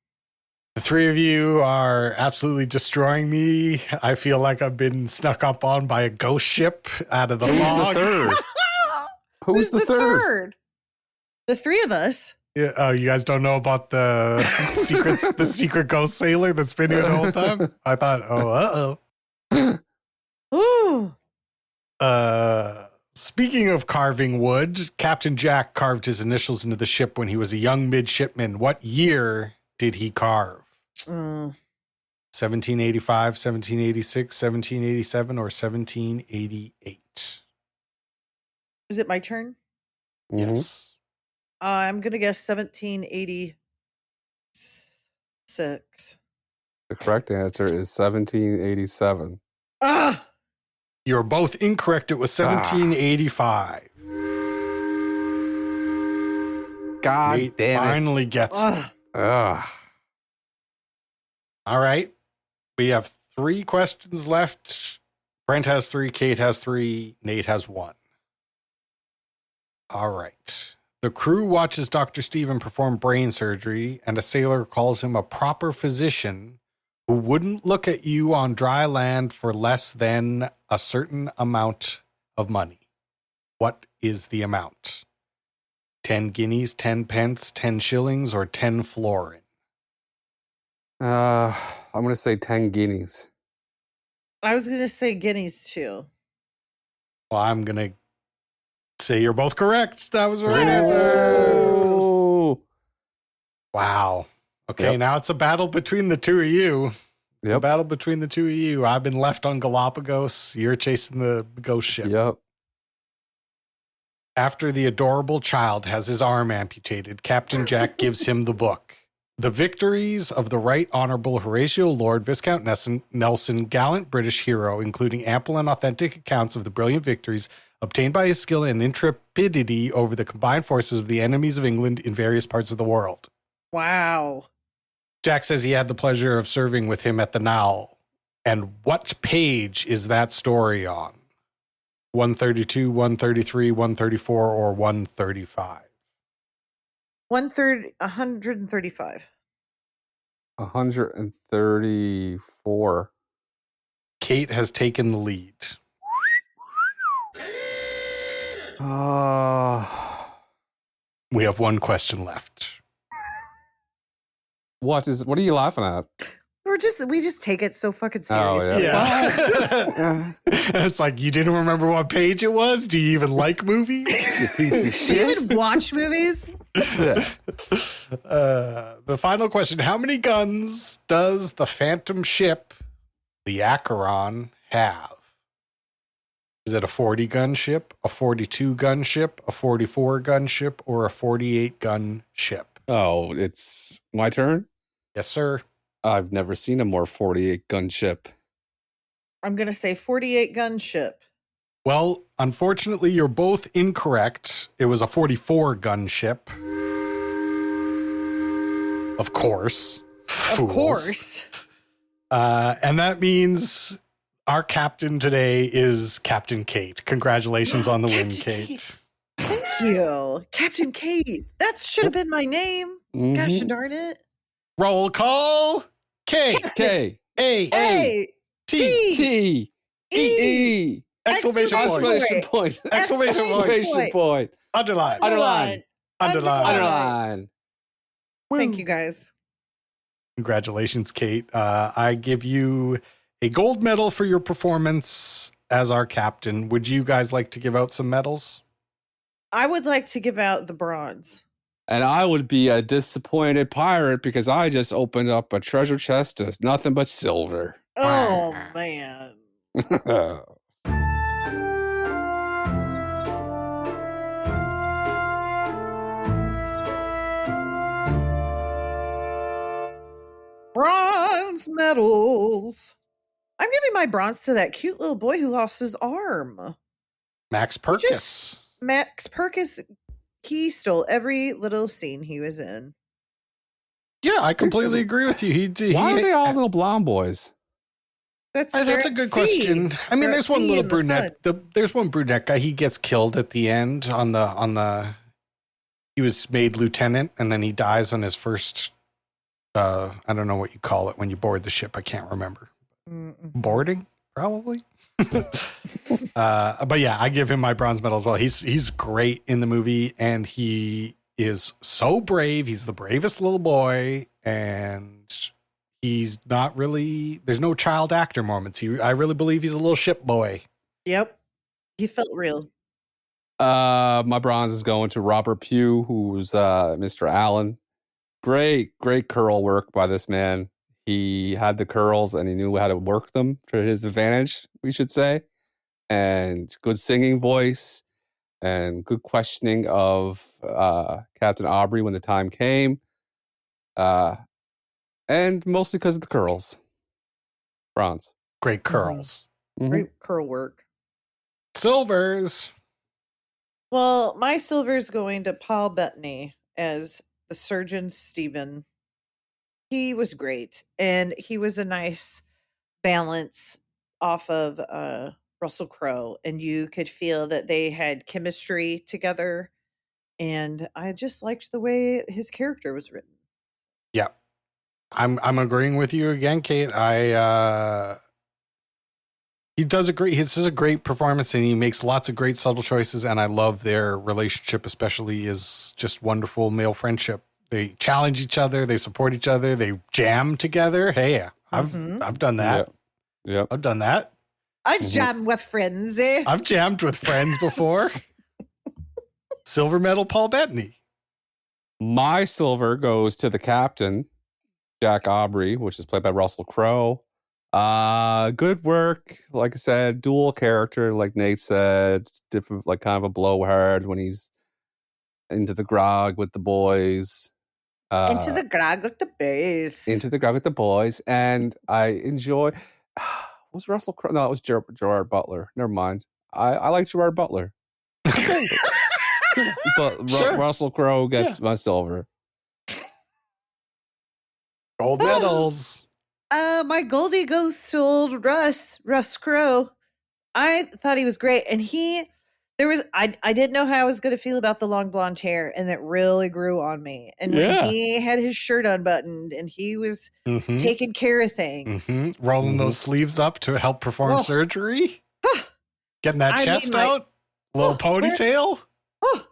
The three of you are absolutely destroying me. I feel like I've been snuck up on by a ghost ship out of the Who's fog. the third? Who's the third? The three of us. Yeah, oh, you guys don't know about the secret ghost sailor that's been here the whole time? I thought, Ooh. Speaking of carving wood, Captain Jack carved his initials into the ship when he was a young midshipman. What year did he carve? 1785, 1786, 1787, or 1788? Is it my turn? Mm-hmm. Yes. I'm going to guess 1786. The correct answer is 1787. Ah! You're both incorrect. It was 1785. God Nate damn it. finally gets it. Ugh. All right. We have 3 questions left. Brent has 3, Kate has 3, Nate has 1. All right. The crew watches Dr. Stephen perform brain surgery, and a sailor calls him a proper physician who wouldn't look at you on dry land for less than a certain amount of money. What is the amount? 10 guineas, 10 pence, 10 shillings, or 10 florin? I'm going to say 10 guineas. I was going to say guineas too. Well, I'm going to say you're both correct. That was the right answer. Oh. Wow. Okay, Yep. now it's a battle between the two of you. A Yep. battle between the two of you. I've been left on Galapagos. You're chasing the ghost ship. Yep. After the adorable child has his arm amputated, Captain Jack gives him the book. The Victories of the Right Honorable Horatio Lord Viscount Nelson, gallant British hero, including ample and authentic accounts of the brilliant victories obtained by his skill and intrepidity over the combined forces of the enemies of England in various parts of the world. Wow. Jack says he had the pleasure of serving with him at the Nile. And what page is that story on? 132, 133, 134, or 135? 135. 134. Kate has taken the lead. We have 1 question left. What are you laughing at? We just take it so fucking Oh, serious. Yeah. And it's like, you didn't remember what page it was? Do you even like movies? You piece of Do you shit. even watch movies? Yeah. The final question. How many guns does the Phantom ship, the Acheron, have? Is it a 40-gun ship, a 42-gun ship, a 44-gun ship, or a 48-gun ship? Oh, it's my turn? Yes, sir. I've never seen a more 48 gun ship. I'm going to say 48 gun ship. Well, unfortunately, you're both incorrect. It was a 44-gun ship. Of course. Of course. And that means Our captain today is Captain Kate. Congratulations on the win, Captain Kate. Thank you. Captain Kate. That should have been my name. Gosh darn it. Roll call. K. K. A. A. T. T. E. Exclamation point. Exclamation point. Exclamation Exclamation point. Underline. Underline. Underline. Underline. Thank you, guys. Congratulations, Kate. I give you a gold medal for your performance as our captain. Would you guys like to give out some medals? I would like to give out the bronze. And I would be a disappointed pirate because I just opened up a treasure chest that's nothing but silver. Oh, man. Bronze medals. I'm giving my bronze to that cute little boy who lost his arm. Max Perkis. Max Perkis, he stole every little scene he was in. Yeah, I completely agree with you. Why are they all little blonde boys? That's a good question. I mean, there's one little brunette. There's one brunette guy. He gets killed at the end on the. He was made lieutenant, and then he dies on his first. I don't know what you call it when you board the ship. I can't remember. Boarding, probably. But yeah, I give him my bronze medal as well. He's great in the movie, and he is so brave. He's the bravest little boy, and he's not really. There's no child actor moments. I really believe he's a little ship boy. Yep, he felt real. My bronze is going to Robert Pugh, who's Mr. Allen. Great curl work by this man. He had the curls and he knew how to work them to his advantage, we should say. And good singing voice and good questioning of Captain Aubrey when the time came. And mostly because of the curls. Bronze. Great curls. Mm-hmm. Great curl work. Silvers. Well, my silver's going to Paul Bettany as the Surgeon Stephen. He was great, and he was a nice balance off of Russell Crowe, and you could feel that they had chemistry together, and I just liked the way his character was written. Yeah, I'm agreeing with you again, Kate. He does a great performance, and he makes lots of great subtle choices, and I love their relationship, especially is just wonderful male friendship. They challenge each other, they support each other, they jam together. Hey, I've done that. Yeah. I've done that. I jam with friends. I've jammed with friends before. Silver medal, Paul Bettany. My silver goes to the captain, Jack Aubrey, which is played by Russell Crowe. Good work. Like I said, dual character, like Nate said, different, like kind of a blowhard when he's into the grog with the boys. Into the grog with the boys. Into the grog with the boys. And I enjoy. Was Russell Crowe? No, it was Gerard Butler. Never mind. I like Gerard Butler. But Sure. Russell Crowe gets my silver. Gold medals. My Goldie goes to old Russ Crowe. I thought he was great, and I didn't know how I was going to feel about the long blonde hair, and it really grew on me. And when he had his shirt unbuttoned and he was taking care of things, rolling those sleeves up to help perform surgery, getting that chest out, little ponytail.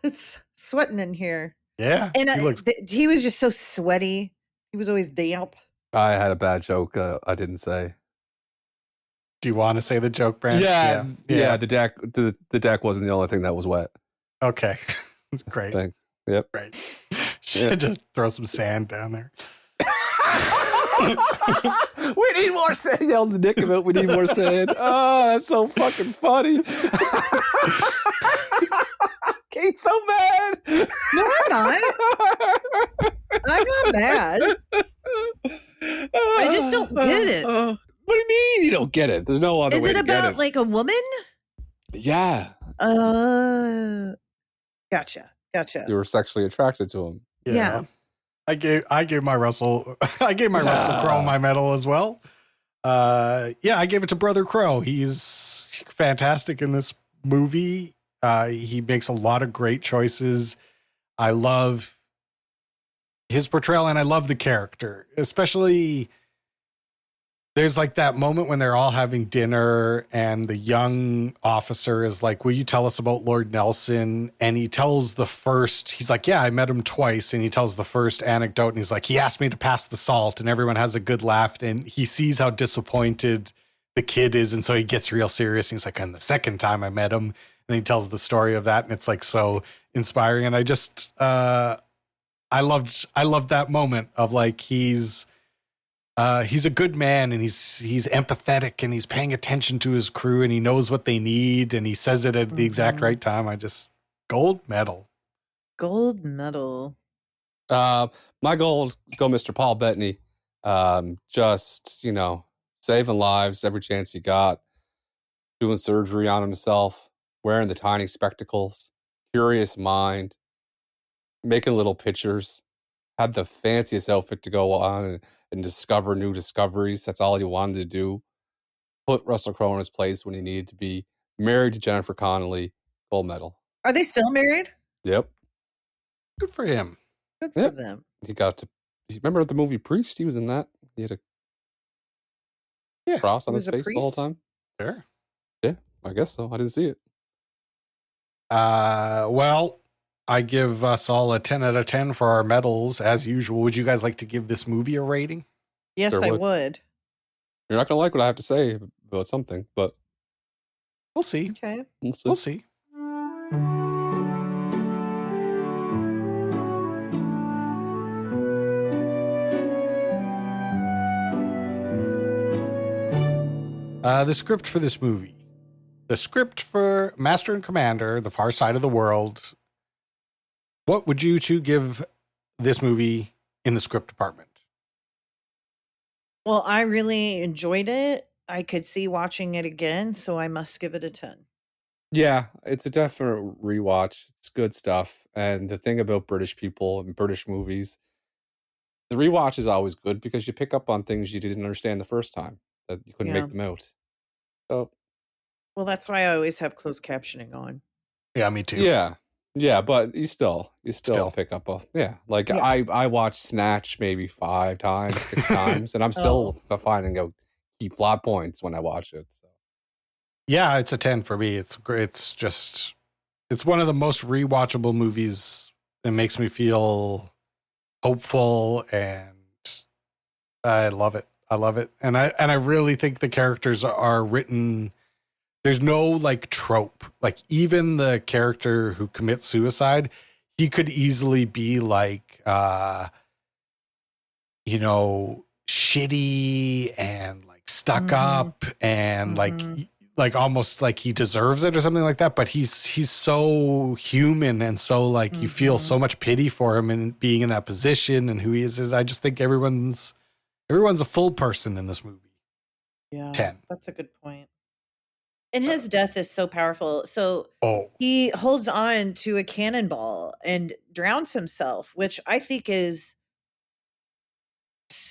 It's sweating in here. Yeah, and he was just so sweaty. He was always damp. I had a bad joke. I didn't say. Do you want to say the joke, Brent? Yeah. The deck wasn't the only thing that was wet. Okay, great. Thanks. Yep. Great. Should just throw some sand down there. We need more sand. Yells the dick about. We need more sand. Oh, that's so fucking funny. Kate's so mad. No, I'm not. I'm not mad. I just don't get it. What do you mean you don't get it? There's no other way to get it. Is it about like a woman? Yeah. Gotcha. You were sexually attracted to him. Yeah. I gave my Russell Crowe my medal as well. Yeah, I gave it to Brother Crow. He's fantastic in this movie. He makes a lot of great choices. I love his portrayal and I love the character, especially there's like that moment when they're all having dinner and the young officer is like, will you tell us about Lord Nelson? And he tells he's like, yeah, I met him twice. And he tells the first anecdote and he's like, he asked me to pass the salt, and everyone has a good laugh. And he sees how disappointed the kid is. And so he gets real serious. And he's like, and the second time I met him, and he tells the story of that. And it's like so inspiring. And I just, I loved that moment of like, he's a good man and he's empathetic and he's paying attention to his crew and he knows what they need and he says it at the exact right time. Gold medal. Gold medal. My goal is go Mr. Paul Bettany. Just, saving lives every chance he got, doing surgery on himself, wearing the tiny spectacles, curious mind, making little pictures, had the fanciest outfit to go on and discover new discoveries. That's all he wanted to do. Put Russell Crowe in his place when he needed to be. Married to Jennifer Connelly. Gold medal. Are they still married? Yep. Good for him. Good for them. He got to. Remember the movie Priest? He was in that. He had a cross on his face the whole time. Sure. Yeah, I guess so. I didn't see it. Well, I give us all a 10 out of 10 for our medals as usual. Would you guys like to give this movie a rating? Yes, Sure I would. would. You're not going to like what I have to say about something, but we'll see. Okay. We'll see. The script for this movie. The script for Master and Commander, The Far Side of the World. What would you two give this movie in the script department? Well, I really enjoyed it. I could see watching it again, so I must give it a 10. Yeah, it's a definite rewatch. It's good stuff. And the thing about British people and British movies, the rewatch is always good because you pick up on things you didn't understand the first time, that you couldn't make them out. So, well, that's why I always have closed captioning on. Yeah, me too. Yeah, but you still pick up like Yeah. I watched Snatch maybe 5 times, 6 times, and I'm still finding out key plot points when I watch it. So. Yeah, it's a 10 for me. It's one of the most rewatchable movies. It makes me feel hopeful and I love it. And I really think the characters are written. There's no like trope. Like even the character who commits suicide, he could easily be like, shitty and like stuck up and like almost like he deserves it or something like that. But he's so human and so like you feel so much pity for him and being in that position and who he is. I just think everyone's a full person in this movie. Yeah, 10. That's a good point. And his death is so powerful. So he holds on to a cannonball and drowns himself, which I think is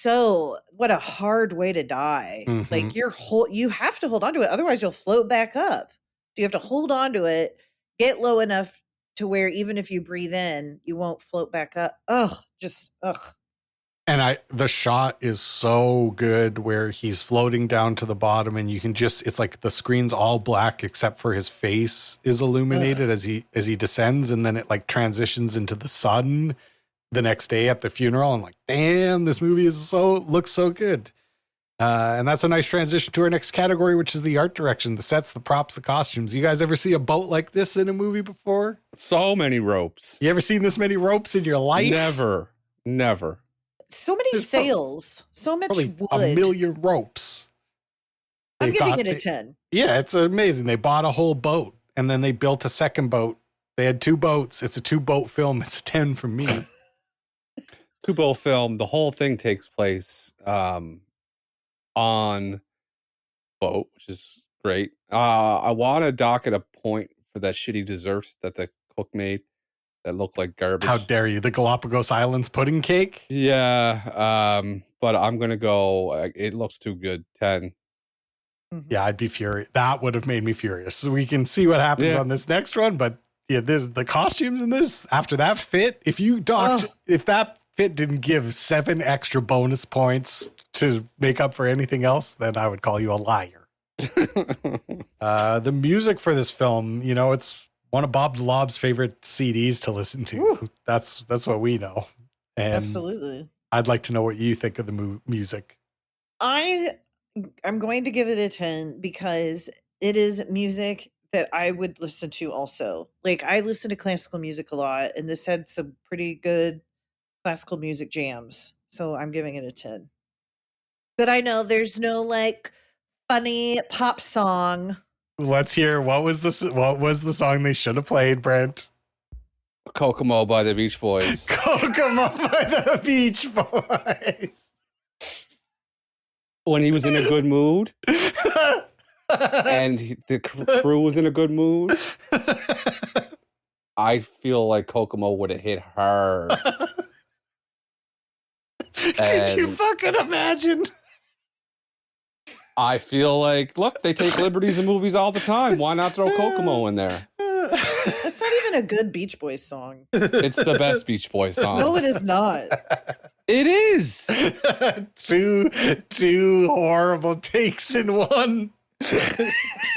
what a hard way to die. Like you have to hold on to it. Otherwise you'll float back up. So you have to hold on to it, get low enough to where even if you breathe in, you won't float back up. Ugh. And the shot is so good where he's floating down to the bottom and you can it's like the screen's all black except for his face is illuminated as he descends, and then it like transitions into the sun the next day at the funeral. I'm like, damn, this movie looks so good. And that's a nice transition to our next category, which is the art direction, the sets, the props, the costumes. You guys ever see a boat like this in a movie before? So many ropes. You ever seen this many ropes in your life? Never. So many sails, so much wood. 1 million ropes. I'm giving it a 10. Yeah, it's amazing. They bought a whole boat and then they built a second boat. They had 2 boats. It's a 2-boat film. It's a 10 from me. 2-boat film. The whole thing takes place on boat, which is great. I want to dock at a point for that shitty dessert that the cook made. that looked like garbage. How dare you? The Galapagos Islands pudding cake? Yeah, but I'm gonna go. It looks too good. 10. Yeah, I'd be furious. That would have made me furious. So we can see what happens on this next one, but yeah, the costumes in this after that fit. If that fit didn't give 7 extra bonus points to make up for anything else, then I would call you a liar. The music for this film, it's one of Bob DeLob's favorite CDs to listen to. Woo. That's what we know. And absolutely. I'd like to know what you think of the music. I'm going to give it a 10 because it is music that I would listen to also. Like, I listen to classical music a lot, and this had some pretty good classical music jams. So I'm giving it a 10. But I know there's no like funny pop song. Let's hear what was the song they should have played, Brent? Kokomo by the Beach Boys. Kokomo by the Beach Boys. When he was in a good mood and the crew was in a good mood, I feel like Kokomo would have hit hard. Could you fucking imagine? I feel like, look, they take liberties in movies all the time. Why not throw Kokomo in there? That's not even a good Beach Boys song. It's the best Beach Boys song. No, it is not. It is. two horrible takes in one.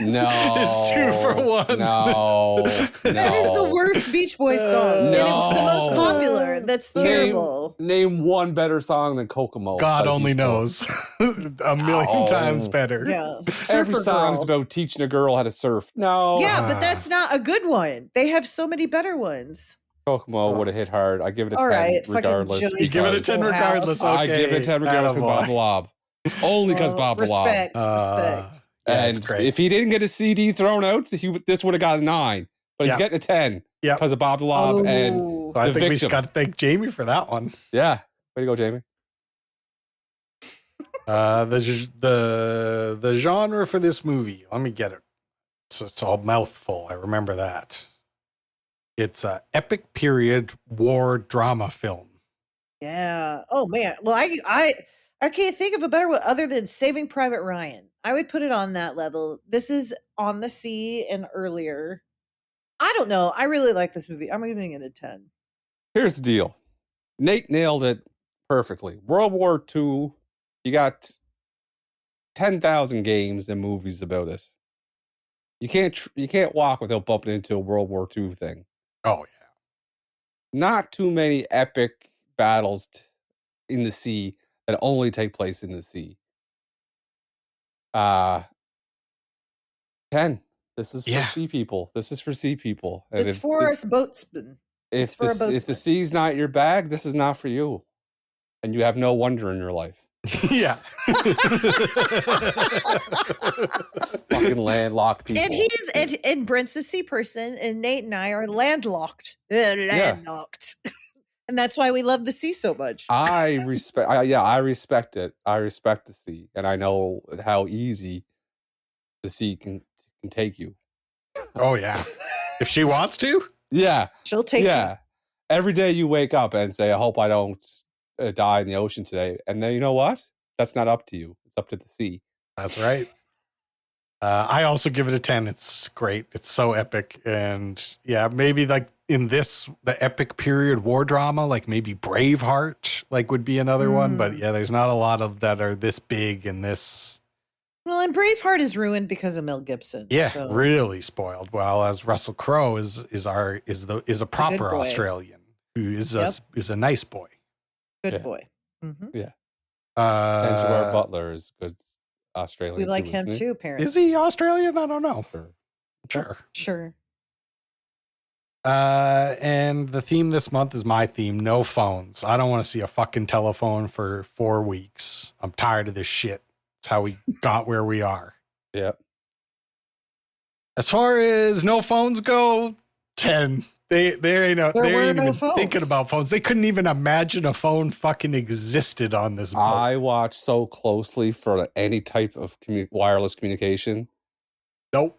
No. It's 2 for 1. No. That is the worst Beach Boys song. And it's the most popular. That's terrible. Name one better song than Kokomo. God only knows. A million times better. Yeah. Every song's about teaching a girl how to surf. No. Yeah, but that's not a good one. They have so many better ones. Kokomo would have hit hard. I give it a 10 right, regardless. You give it a 10 regardless. Okay. I give it a 10 regardless because Bob the Lob. Only because Bob the Lob. Respect. And if he didn't get a CD thrown out, this would have got a 9. But he's getting a 10 because of Bob the Lob and so I think we just got to thank Jamie for that one. Yeah. Way to go, Jamie. The genre for this movie, let me get it. It's all mouthful. I remember that. It's a epic period war drama film. Yeah. Oh man. Well, I can't think of a better one other than Saving Private Ryan. I would put it on that level. This is On the Sea and earlier. I don't know. I really like this movie. I'm giving it a 10. Here's the deal. Nate nailed it perfectly. World War II, you got 10,000 games and movies about it. You can't walk without bumping into a World War II thing. Oh, yeah. Not too many epic battles in the sea that only take place in the sea. 10. This is for sea people. This is for sea people. And it's for us boatsmen. If the sea's not your bag, this is not for you. And you have no wonder in your life. Yeah. Fucking landlocked people. And Brent's a sea person, and Nate and I are landlocked. Landlocked. And that's why we love the sea so much. I respect it. I respect the sea. And I know how easy the sea can take you. Oh, yeah. If she wants to? Yeah. She'll take you. Every day you wake up and say, I hope I don't die in the ocean today. And then you know what? That's not up to you. It's up to the sea. That's right. I also give it a 10. It's great. It's so epic. And yeah, maybe like in this, the epic period war drama, like maybe Braveheart, like would be another one. But yeah, there's not a lot of that are this big and this. Well, and Braveheart is ruined because of Mel Gibson. Yeah, so. Really spoiled. Well, as Russell Crowe is a proper Australian who is a nice boy. Good boy. Mm-hmm. Yeah. And Gerard Butler is good Australian. We like him too, apparently. Is he Australian? I don't know. Sure. And the theme this month is my theme, no phones. I don't want to see a fucking telephone for 4 weeks. I'm tired of this shit. It's how we got where we are. Yep. As far as no phones go, 10. They ain't even thinking about phones. They couldn't even imagine a phone fucking existed on this boat. I watch so closely for any type of wireless communication. Nope.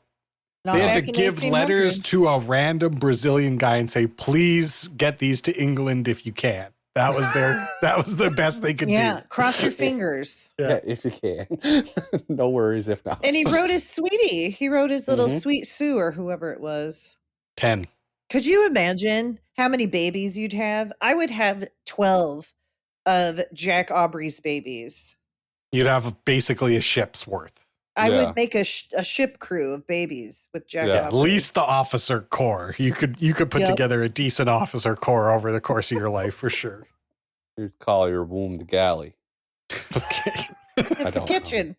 Not They had back to in give letters 1800s. to a random Brazilian guy and say, "Please get these to England if you can." That was the best they could Yeah, do. cross your fingers. Yeah, if you can. No worries if not. And he wrote his sweetie. He wrote his little Mhm. sweet Sue or whoever it was. 10. Could you imagine how many babies you'd have? I would have 12 of Jack Aubrey's babies. You'd have basically a ship's worth. I Yeah. would make a ship crew of babies with Jack Yeah. At Aubrey. least the officer corps. You could put Yep. together a decent officer corps over the course of your life for sure. You'd call your womb the galley. Okay. It's a don't kitchen.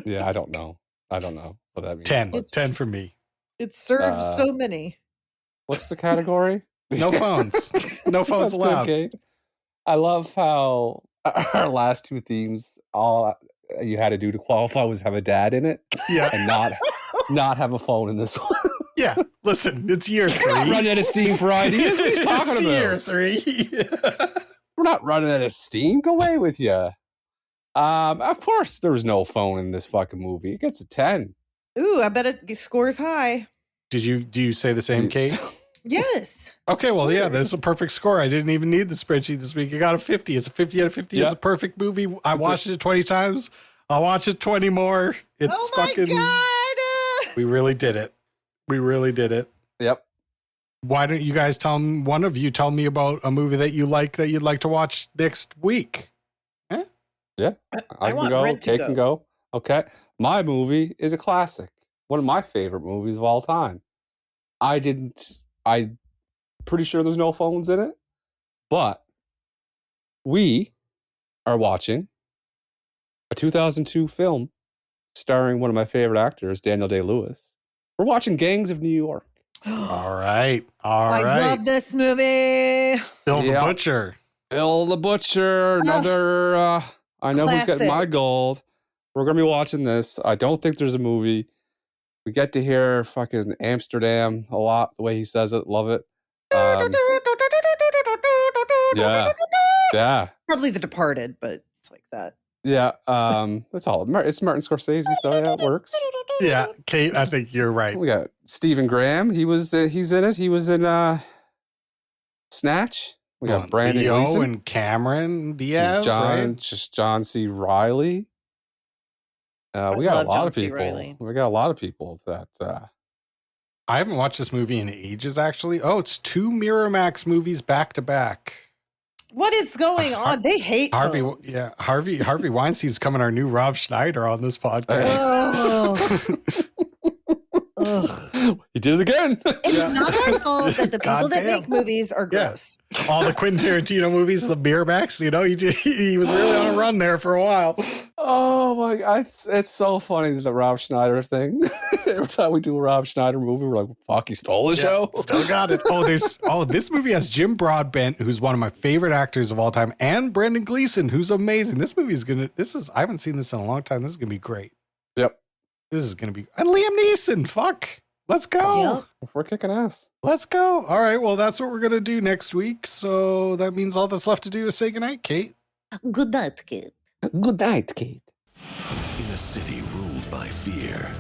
Yeah, I don't know what that means. 10. but- 10 for me. It serves so many. What's the category? No phones. No phones That's good, allowed. Kate. I love how our last two themes, all you had to do to qualify was have a dad in it Yeah. and not have a phone in this one. Yeah. Listen, it's year We're not 3. running out of steam for ideas. What are you talking It's about? year 3. We're not running out of steam. Go away with you. Of course, there was no phone in this fucking movie. It gets a 10. Ooh, I bet it scores high. Do you say the same, Kate? Yes. Okay, well, yeah, that's a perfect score. I didn't even need the spreadsheet this week. I got a 50. It's a 50 out of 50. It's Yeah. a perfect movie. I It's watched it 20 times. I'll watch it 20 more. It's Oh my fucking. God. We really did it. We really did it. Yep. Why don't you guys one of you tell me about a movie that you like that you'd like to watch next week? Yeah. I can want go. Red to Kate go. can go. Okay. My movie is a classic. One of my favorite movies of all time. I'm pretty sure there's no phones in it, but we are watching a 2002 film starring one of my favorite actors, Daniel Day-Lewis. We're watching Gangs of New York. All right. I love this movie. Bill the Yeah. Butcher. Bill the Butcher, another, I know who's getting my Classic. gold. We're going to be watching this. I don't think there's a movie. We get to hear fucking Amsterdam a lot, the way he says it. Love it. Yeah. Yeah. Probably The Departed, but it's like that. Yeah. That's all. It's Martin Scorsese, so yeah, it works. Yeah, Kate, I think you're right. We got Stephen Graham. He's in it. He was in Snatch. We got Brandon Leo Gleeson. and Cameron Diaz, right? John C. Reilly. We got love a lot John of C. people. Reilly. We got a lot of people that. I haven't watched this movie in ages, actually. Oh, it's 2 Miramax movies back to back. What is going on? They hate Harvey, phones. yeah, Harvey Weinstein's coming our new Rob Schneider on this podcast. Ugh. Ugh. He did it again. It's not our fault that the people that Goddamn. make movies are Yeah. gross. All the Quentin Tarantino movies, the Miramax, he was really on a run there for a while. Oh my god, it's so funny, the Rob Schneider thing. Every time we do a Rob Schneider movie, we're like, fuck, he stole the show. Still got it. This movie has Jim Broadbent, who's one of my favorite actors of all time, and Brendan Gleeson, who's amazing. This movie's I haven't seen this in a long time. This is gonna be great. Yep. This is gonna be, and Liam Neeson. Fuck. Let's go. Yep. We're kicking ass. Let's go. All right. Well, that's what we're gonna do next week. So that means all that's left to do is say goodnight, Kate. Good night, kid. Good night, Kate. In a city ruled by fear,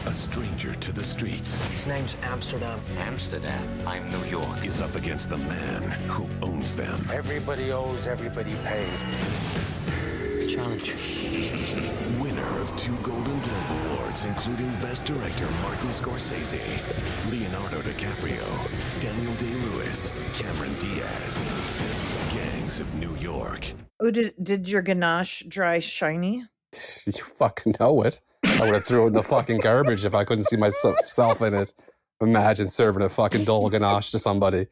a stranger to the streets His name's Amsterdam. Amsterdam. I'm New York. is up against the man who owns them. Everybody owes, everybody pays. Challenge. Winner of 2 Golden Globe Awards, including Best Director Martin Scorsese, Leonardo DiCaprio, Daniel Day-Lewis, Cameron Diaz. Gangs of New York. Oh, did your ganache dry shiny? You fucking know it. I would have thrown it in the fucking garbage if I couldn't see myself in it. Imagine serving a fucking dull ganache to somebody.